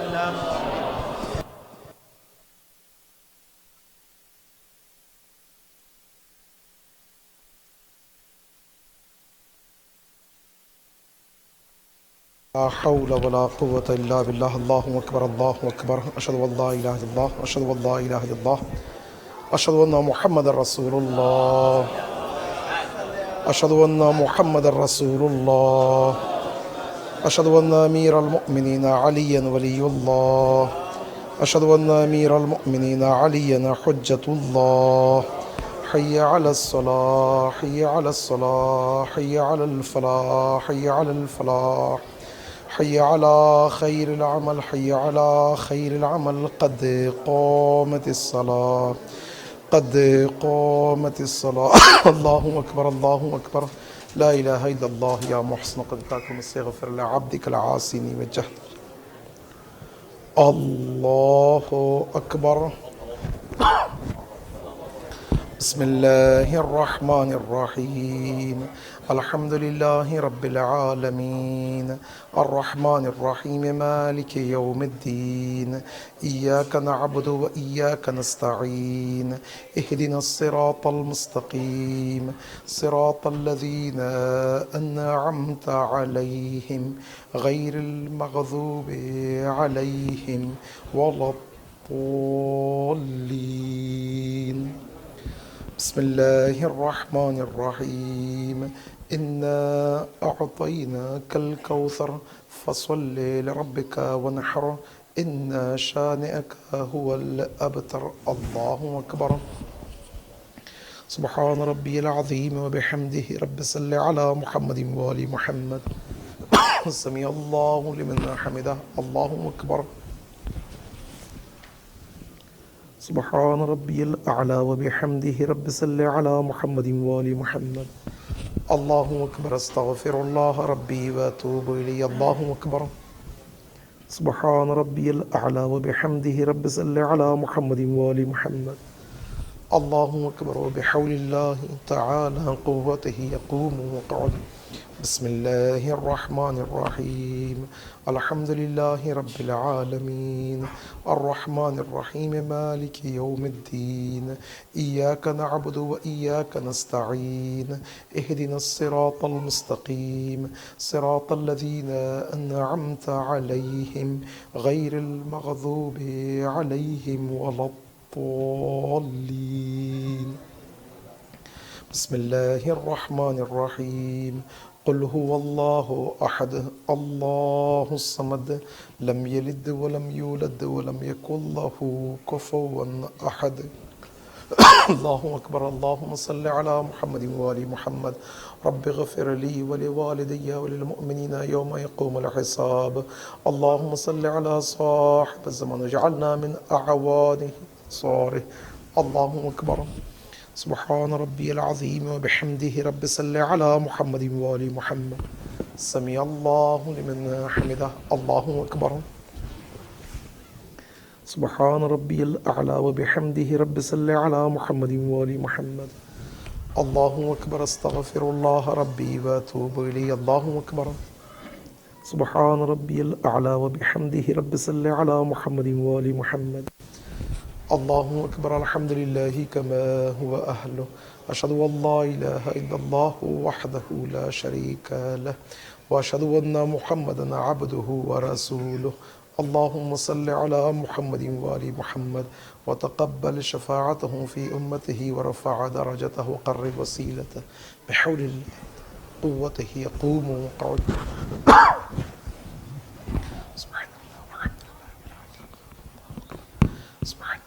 لا حول ولا قوة إلا بالله. الله أكبر الله أكبر. أشهد أن لا إله إلا الله. أشهد أن لا إله إلا الله. أشهد أن محمد رسول الله. أشهد أن محمد رسول الله. أشهد أن أمير المؤمنين عليا ولي الله. أشهد أن أمير المؤمنين عليا حجة الله. حي على الصلاة حي على الصلاة حي على الفلاح حي على الفلاح حي على خير العمل حي على خير العمل. قد قامت الصلاة قد قامت الصلاة. الله أكبر الله أكبر. لا إله إلا الله. يا محسن قد كاكم استغفر لعبدك العاصين والجهل. الله أكبر. بسم الله الرحمن الرحيم. الحمد لله رب العالمين الرحمن الرحيم مالك يوم الدين. إياك نعبد وإياك نستعين. اهدنا الصراط المستقيم صراط الذين أنعمت عليهم غير المغضوب عليهم ولا الضالين. بسم الله الرحمن الرحيم. إنا أعطيناك الكوثر فصل لربك وانحر إن شانئك هو الأبتر. الله أكبر. سبحان ربي العظيم وبحمده. رب صل على محمد وآل محمد. سمع الله لمن حمده. الله أكبر. سبحان ربي الأعلى وبحمده. رب صل على محمد وآل محمد. الله أكبر أستغفر الله ربي وأتوب إليه. الله أكبر. سبحان ربي الأعلى وبحمده رب صل على محمد وآل محمد. الله أكبر. وبحول الله تعالى قوته يقوم وقعد. بسم الله الرحمن الرحيم. الحمد لله رب العالمين الرحمن الرحيم مالك يوم الدين إياك نعبد وإياك نستعين اهدنا الصراط المستقيم صراط الذين أنعمت عليهم غير المغضوب عليهم ولا الضالين. بسم الله الرحمن الرحيم. قل هو الله أحد الله الصمد لم يلد ولم يولد ولم يكن له كفوا أحد. الله أكبر. اللهم صل على محمد وآل محمد. رب اغفر لي ولوالدي وللمؤمنين يوم يقوم الحساب. اللهم صل على صاحب الزمان واجعلنا من أعوانه صاره. الله أكبر. سبحان ربي العظيم وبحمده رب صل على محمد وآل محمد. سمع الله لمن حمده. الله أكبر. سبحان ربي الأعلى وبحمده رب صل على محمد وآل محمد. الله أكبر. أستغفر الله ربي وأتوب إليه. الله أكبر. سبحان ربي الأعلى وبحمده رب صل على محمد وآل محمد. الله أكبر. الحمد لله كما هو أهله. أشهد أن لا إله إلا الله وحده لا شريك له وأشهد أن محمدا عبده ورسوله. اللهم صل على محمد وآل محمد وتقبل شفاعته في أمته ورفع درجته وقرب وسيلته بحول الله قوته يقوم وقعد. سبحان الله. سبحان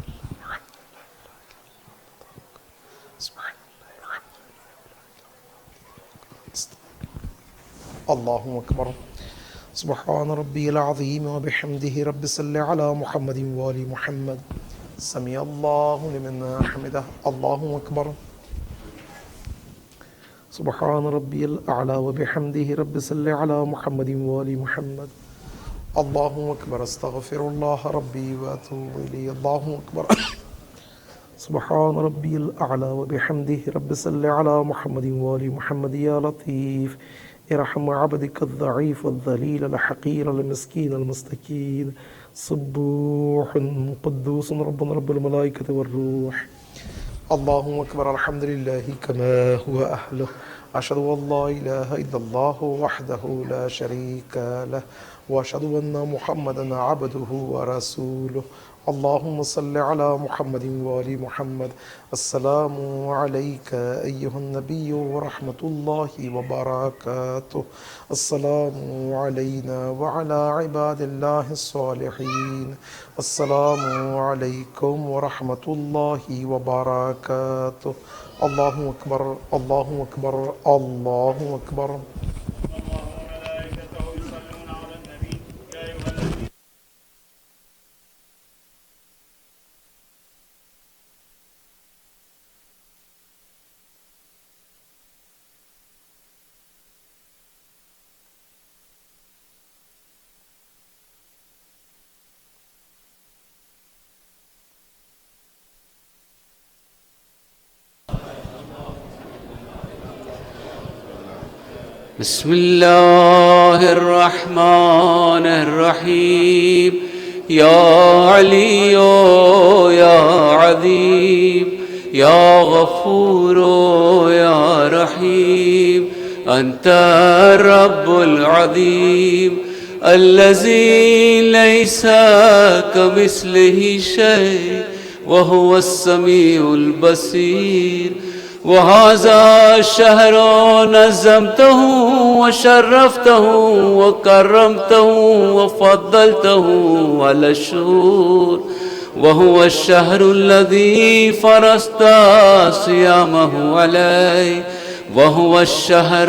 الله أكبر. سبحان ربي العظيم وبحمده رب صل على محمد وآل محمد. سمع الله لمن حمده. الله أكبر. سبحان ربي الأعلى وبحمده رب صل على محمد وآل محمد. الله أكبر. أستغفر الله ربي وأتوب إليه. الله أكبر. سبحان ربي الأعلى وبحمده رب صل على محمد وآل محمد. يا لطيف ارحم عبدك الضعيف الذليل الحقير المسكين المستكين. سبوح قدوس ربنا رب الملائكة والروح. الله أكبر. الحمد لله كما هو أهله. أشهد أن لا إله إلا الله وحده لا شريك له وأشهد أن محمدا عبده ورسوله. اللهم صل على محمد وآل محمد. السلام عليك أيها النبي ورحمة الله وبركاته. السلام علينا وعلى عباد الله الصالحين. السلام عليكم ورحمة الله وبركاته. الله أكبر. الله أكبر. الله أكبر. بسم الله الرحمن الرحيم. يا علي يا عظيم يا غفور يا رحيم. أنت الرب العظيم الذي ليس كمثله شيء وهو السميع البصير. وهذا الشهر نظمته وشرفته وكرمته وفضلته على الشهور. وهو الشهر الذي فرضت صيامه عليه. وهو الشهر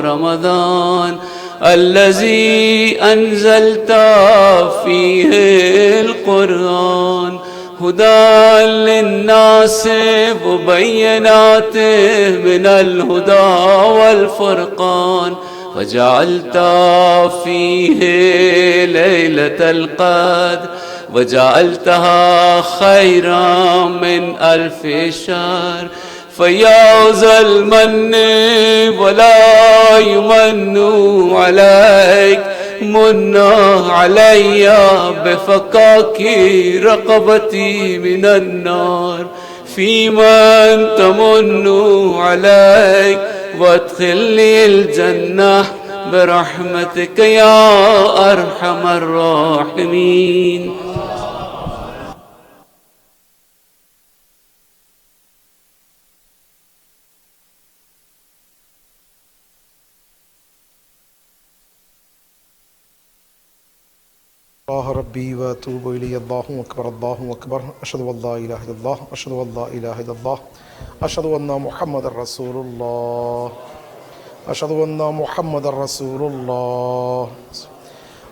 رمضان الذي أنزلت فيه القرآن. هدى للناس وبينات من الهدى والفرقان وجعلت فيه ليلة القدر وجعلتها خيرا من 1000 شهر فيا ذا المن ولا يمن عليك منا علي بفكاك رقبتي من النار فيما أنت من عليك وادخلني الجنة برحمتك يا أرحم الراحمين. الله ربي وأتوب إليه. الله أكبر الله أكبر. أشهد أن لا إله إلا الله أشهد أن لا إله إلا الله أشهد أن محمد رسول الله أشهد أن محمد رسول الله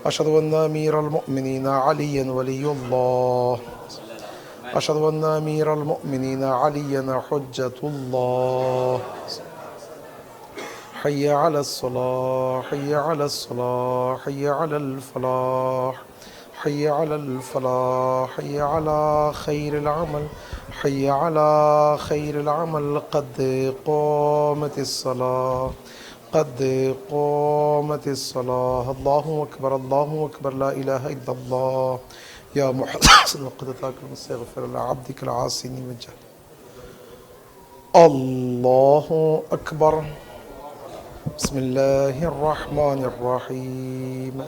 أشهد أن أمير المؤمنين عليا ولي الله أشهد أن أمير المؤمنين عليا حجة الله. حي على الصلاة حي على الصلاة حي على الفلاح حي على الفلاح حي على خير العمل حي على خير العمل. قد قامت الصلاة قد قامت الصلاة. الله أكبر الله أكبر. لا إله إلا الله. يا محسن وقدتك المستغفر لعبدك العاصين من جهل. الله أكبر. بسم الله الرحمن الرحيم.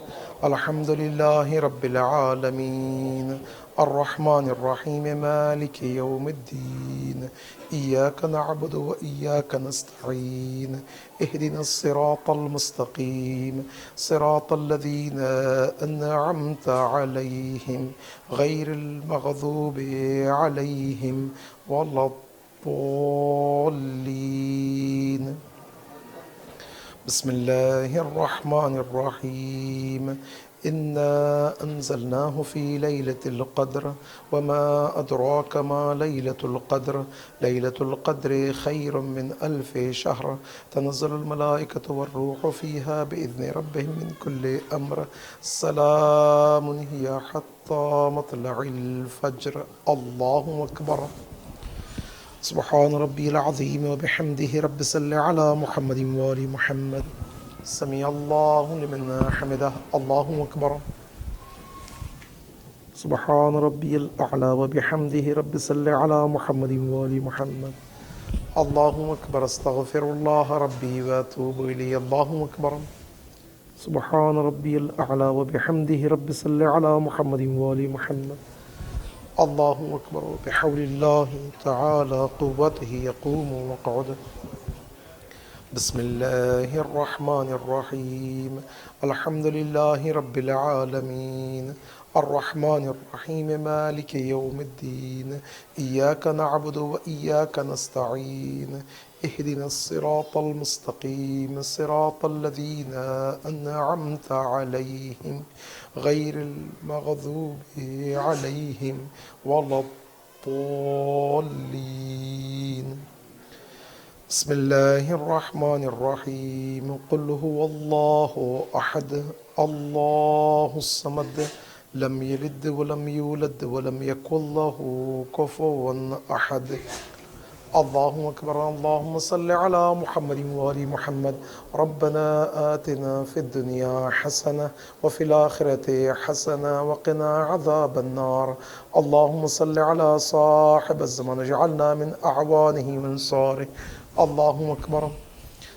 الحمد لله رب العالمين الرحمن الرحيم مالك يوم الدين إياك نعبد وإياك نستعين اهدنا الصراط المستقيم صراط الذين أنعمت عليهم غير المغضوب عليهم ولا الضالين. بسم الله الرحمن الرحيم. إنا أنزلناه في ليلة القدر وما أدراك ما ليلة القدر. ليلة القدر خير من 1000 شهر. تنزل الملائكة والروح فيها بإذن ربهم من كل أمر. سلام هي حتى مطلع الفجر. الله أكبر. سبحان ربي العظيم وبحمده. رب صل على محمد وآل محمد. سمع الله لمن حمده. الله أكبر. سبحان ربي الأعلى وبحمده. رب صل على محمد وآل محمد. الله أكبر. استغفر الله ربي وأتوب إليه. الله أكبر. سبحان ربي الأعلى وبحمده. رب صل على محمد وآل محمد. الله أكبر. بحول الله تعالى قوته يقوم وقعد. بسم الله الرحمن الرحيم. الحمد لله رب العالمين الرحمن الرحيم مالك يوم الدين إياك نعبد وإياك نستعين اهدنا الصراط المستقيم صراط الذين أنعمت عليهم غير المغضوب عليهم ولا الضالين. بسم الله الرحمن الرحيم. قل هو الله أحد الله الصمد لم يلد ولم يولد ولم يكن له كفوا أحد. الله أكبر. اللهم صل على محمد وآل محمد. ربنا آتنا في الدنيا حسنة وفي الآخرة حسنة وقنا عذاب النار. اللهم صل على صاحب الزمان اجعلنا من أعوانه من صاره. الله أكبر.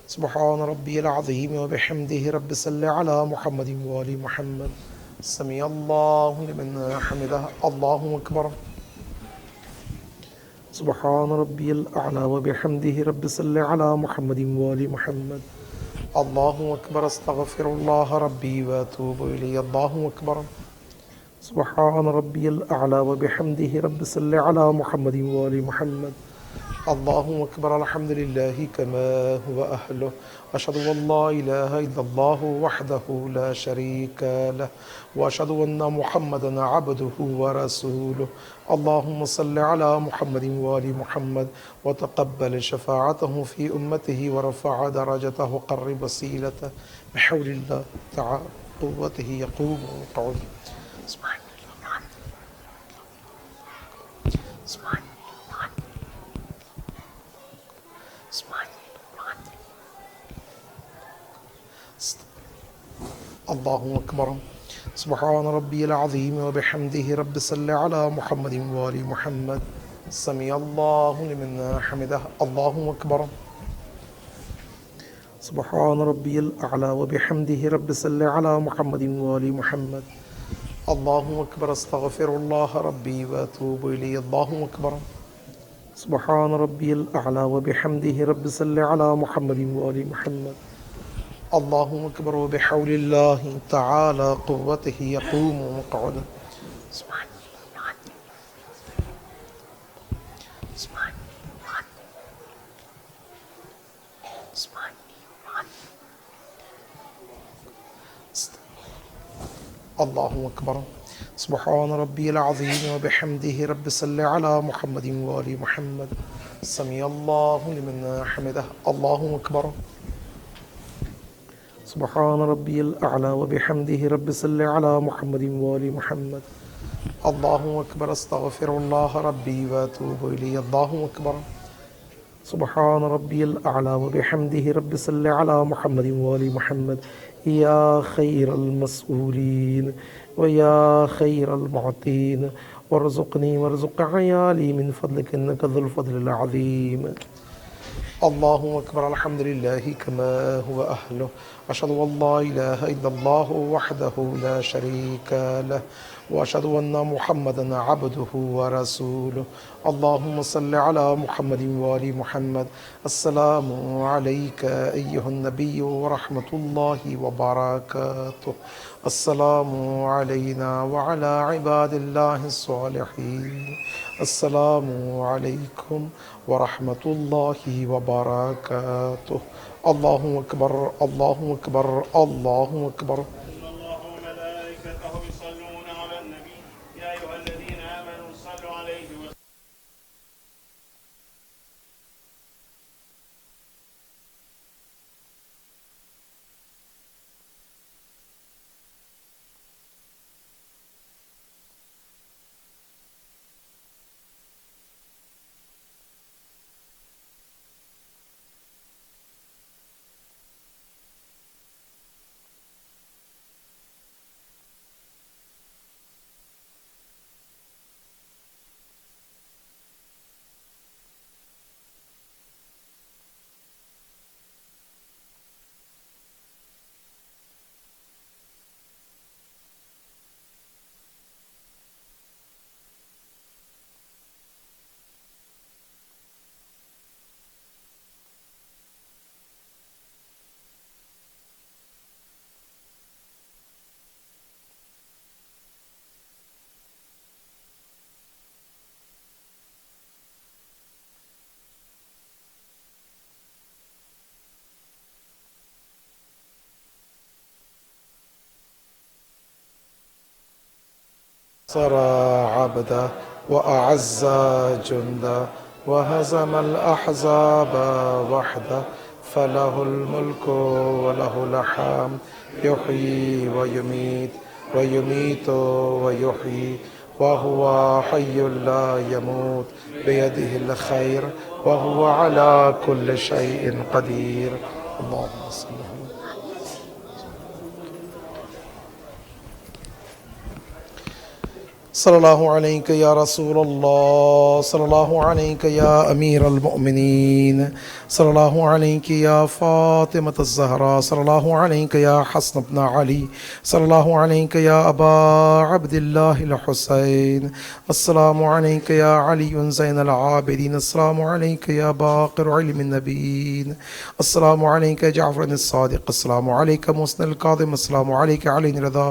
سبحان ربي العظيم وبحمده. رب صل على محمد وآل محمد. سمع الله لمن حمده. الله أكبر. سبحان ربي الأعلى وبحمده. رب صل على محمد وآل محمد. الله أكبر. استغفر الله ربي وأتوب إليه. الله أكبر. سبحان ربي الأعلى وبحمده. رب صل على محمد وآل محمد. الله أكبر الحمد لله كما هو أهله أشهد أن لا إله إلا الله وحده لا شريك له وأشهد أن محمدا عبده ورسوله اللهم صل على محمد وآل محمد وتقبل شفاعته في أمته ورفع درجته وقرب وسيلته بحول الله تعالى قوته يقوم ويقعد سبحان الله سبحان الله أكبر سبحان ربي العظيم وبحمده رب صل على محمد وآل محمد سمع الله لمن حمده الله أكبر سبحان ربي الأعلى وبحمده رب صل على محمد وآل محمد الله أكبر استغفر الله ربي وأتوب إليه الله أكبر سبحان ربي الأعلى وبحمده رب صل على محمد وآل محمد الله أكبر وبحول الله تعالى قوته يقوم ويقعد سبحان الله سبحان الله الله أكبر سبحان ربي العظيم وبحمده رب صل على محمد وآل محمد سمع الله لمن حمده الله أكبر سبحان ربي الأعلى وبحمده رب صل على محمد وآل محمد الله أكبر استغفر الله ربي وأتوب إليه الله أكبر سبحان ربي الأعلى وبحمده رب صل على محمد وآل محمد يا خير المسؤولين ويا خير المعطين وارزقني وارزق عيالي من فضلك إنك ذو الفضل العظيم الله أكبر الحمد لله كما هو أهله أشهد أن لا إله إلا الله وحده لا شريك له وأشهد أن محمدا عبده ورسوله اللهم صل على محمد وآل محمد السلام عليك أيها النبي ورحمة الله وبركاته السلام علينا وعلى عباد الله الصالحين السلام عليكم ورحمة الله وبركاته الله أكبر الله أكبر الله أكبر الله وملائكته يصلون على النبي يا أيها الذين آمنوا صلوا عليه وسلموا نصر عبدا وأعز جندا وهزم الأحزاب وحده فله الملك وله الحمد يحيي ويميت ويميت ويحيي وهو حي لا يموت بيده الخير وهو على كل شيء قدير اللهم صل على صلى الله عليك يا رسول الله صلى الله عليك يا أمير المؤمنين सल्लल्लाहु अलैहि या फातिमत ज़हरा, सल्लल्लाहु अलैहि या हसन इब्न अली, सल्लल्लाहु अलैहि या अबा अब्दिल्लाह अल हुसैन, अस्सलामु अलैहि या अली ज़ैनुल आबिदीन, अस्सलामु अलैहि या बाक़िर इल्मिन नबीन, अस्सलामु अलैहि जाफ़र अस-सादिक़, अस्सलामु अलैहि मुहसिन अल-काज़िम, अस्सलामु अलैहि अली रिज़ा,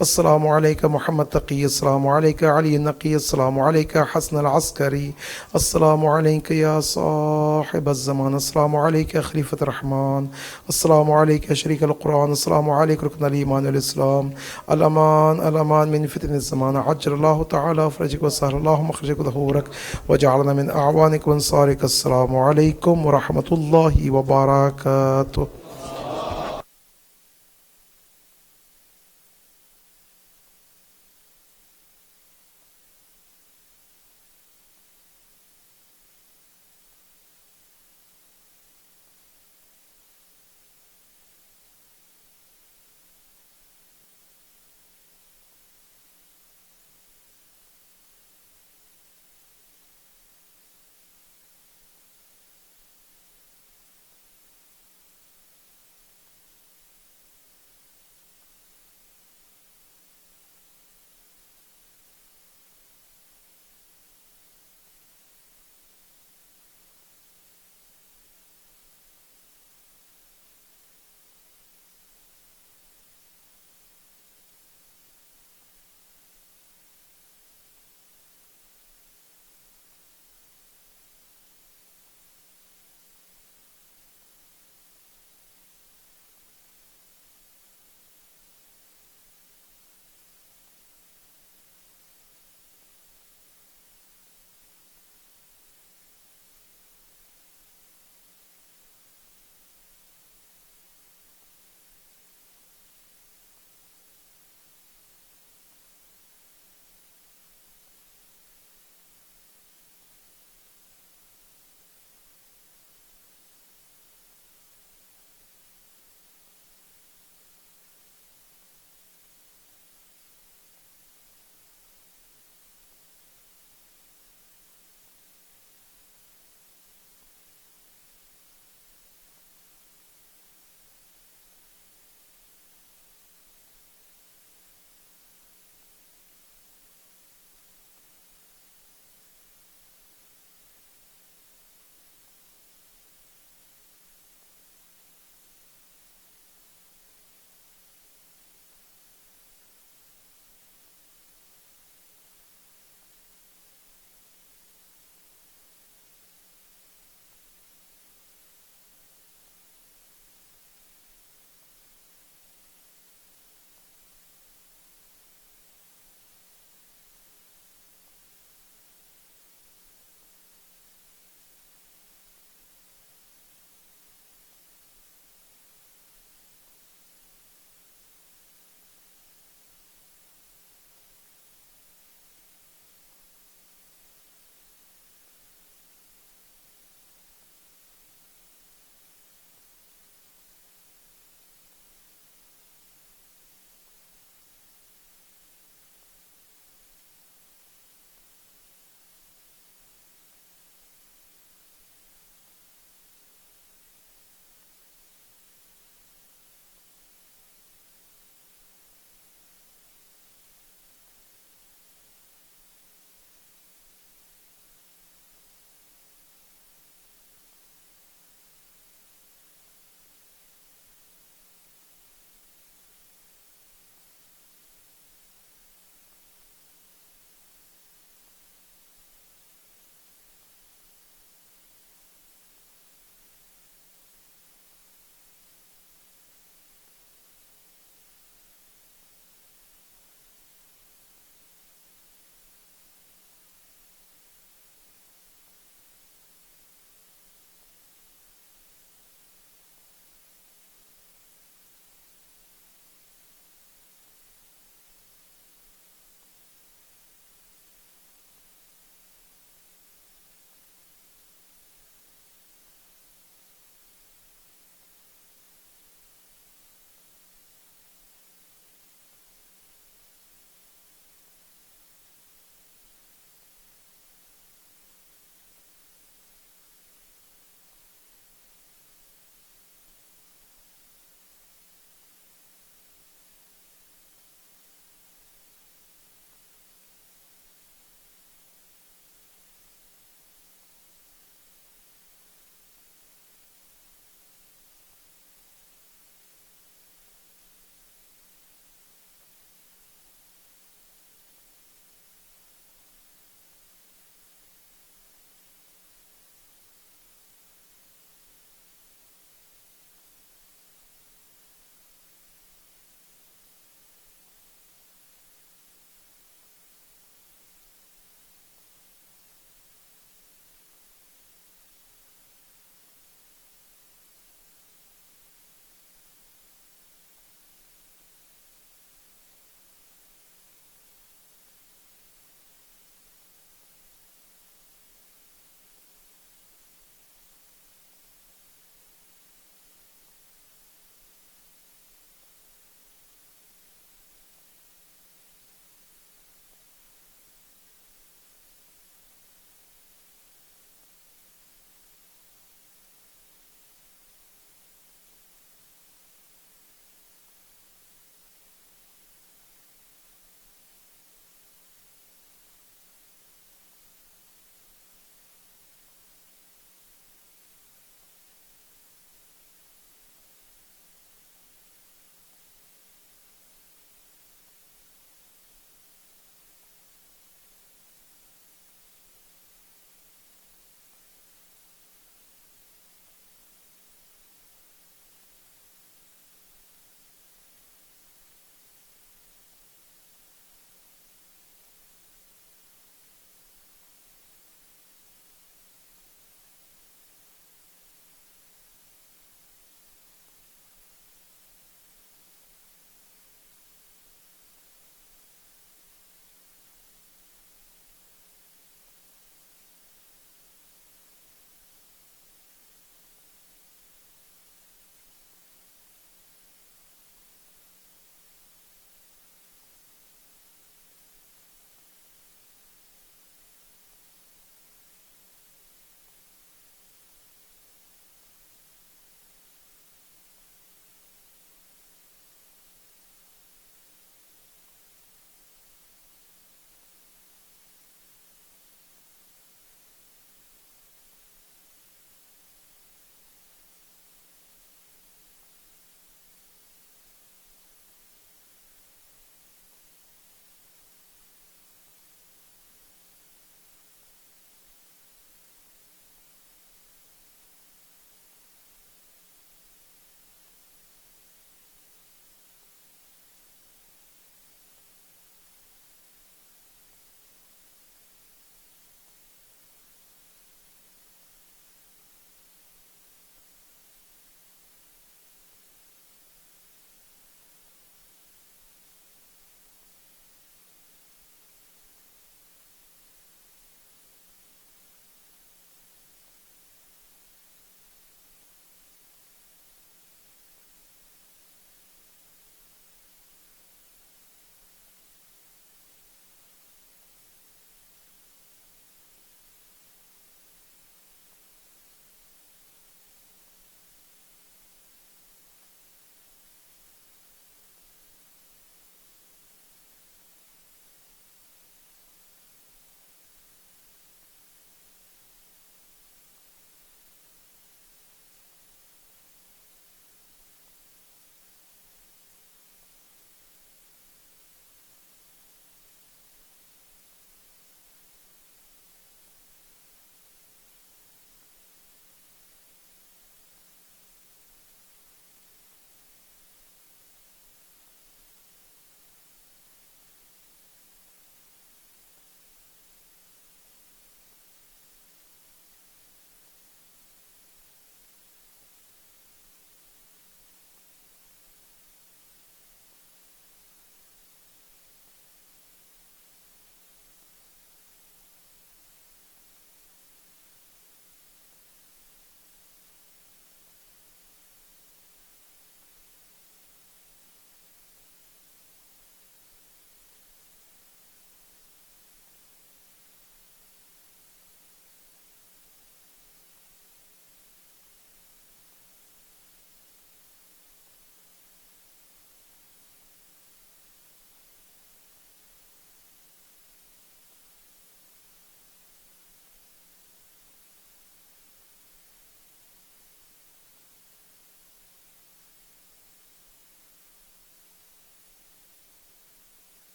अस्सलामु अलैहि मुहम्मद तक़ी, अस्सलामु अलैहि अली नक़ी, अस्सलामु अलैहि हसन अल-अस्करी, अस्सलामु अलैहि या साहिब अज़्ज़मान, अस्सलामु अलैहि खलीफ़त रहमान, अस्सलामु अलैहि शरीक अल-कुरान, अस्सलामु अलैहि रुकन अल-ईमान वल-इस्लाम, अल-अमान अल-अमान मिन फितन ज़मान, अज्जलल्लाहु तआला फ़रजक व सहलल्लाहु मख़रजक व ज़हूरक व जअलना मिन अअवानिक व अंसारिक। अस्सलामु अलैकुम व रहमतुल्लाहि व बरकातुहू।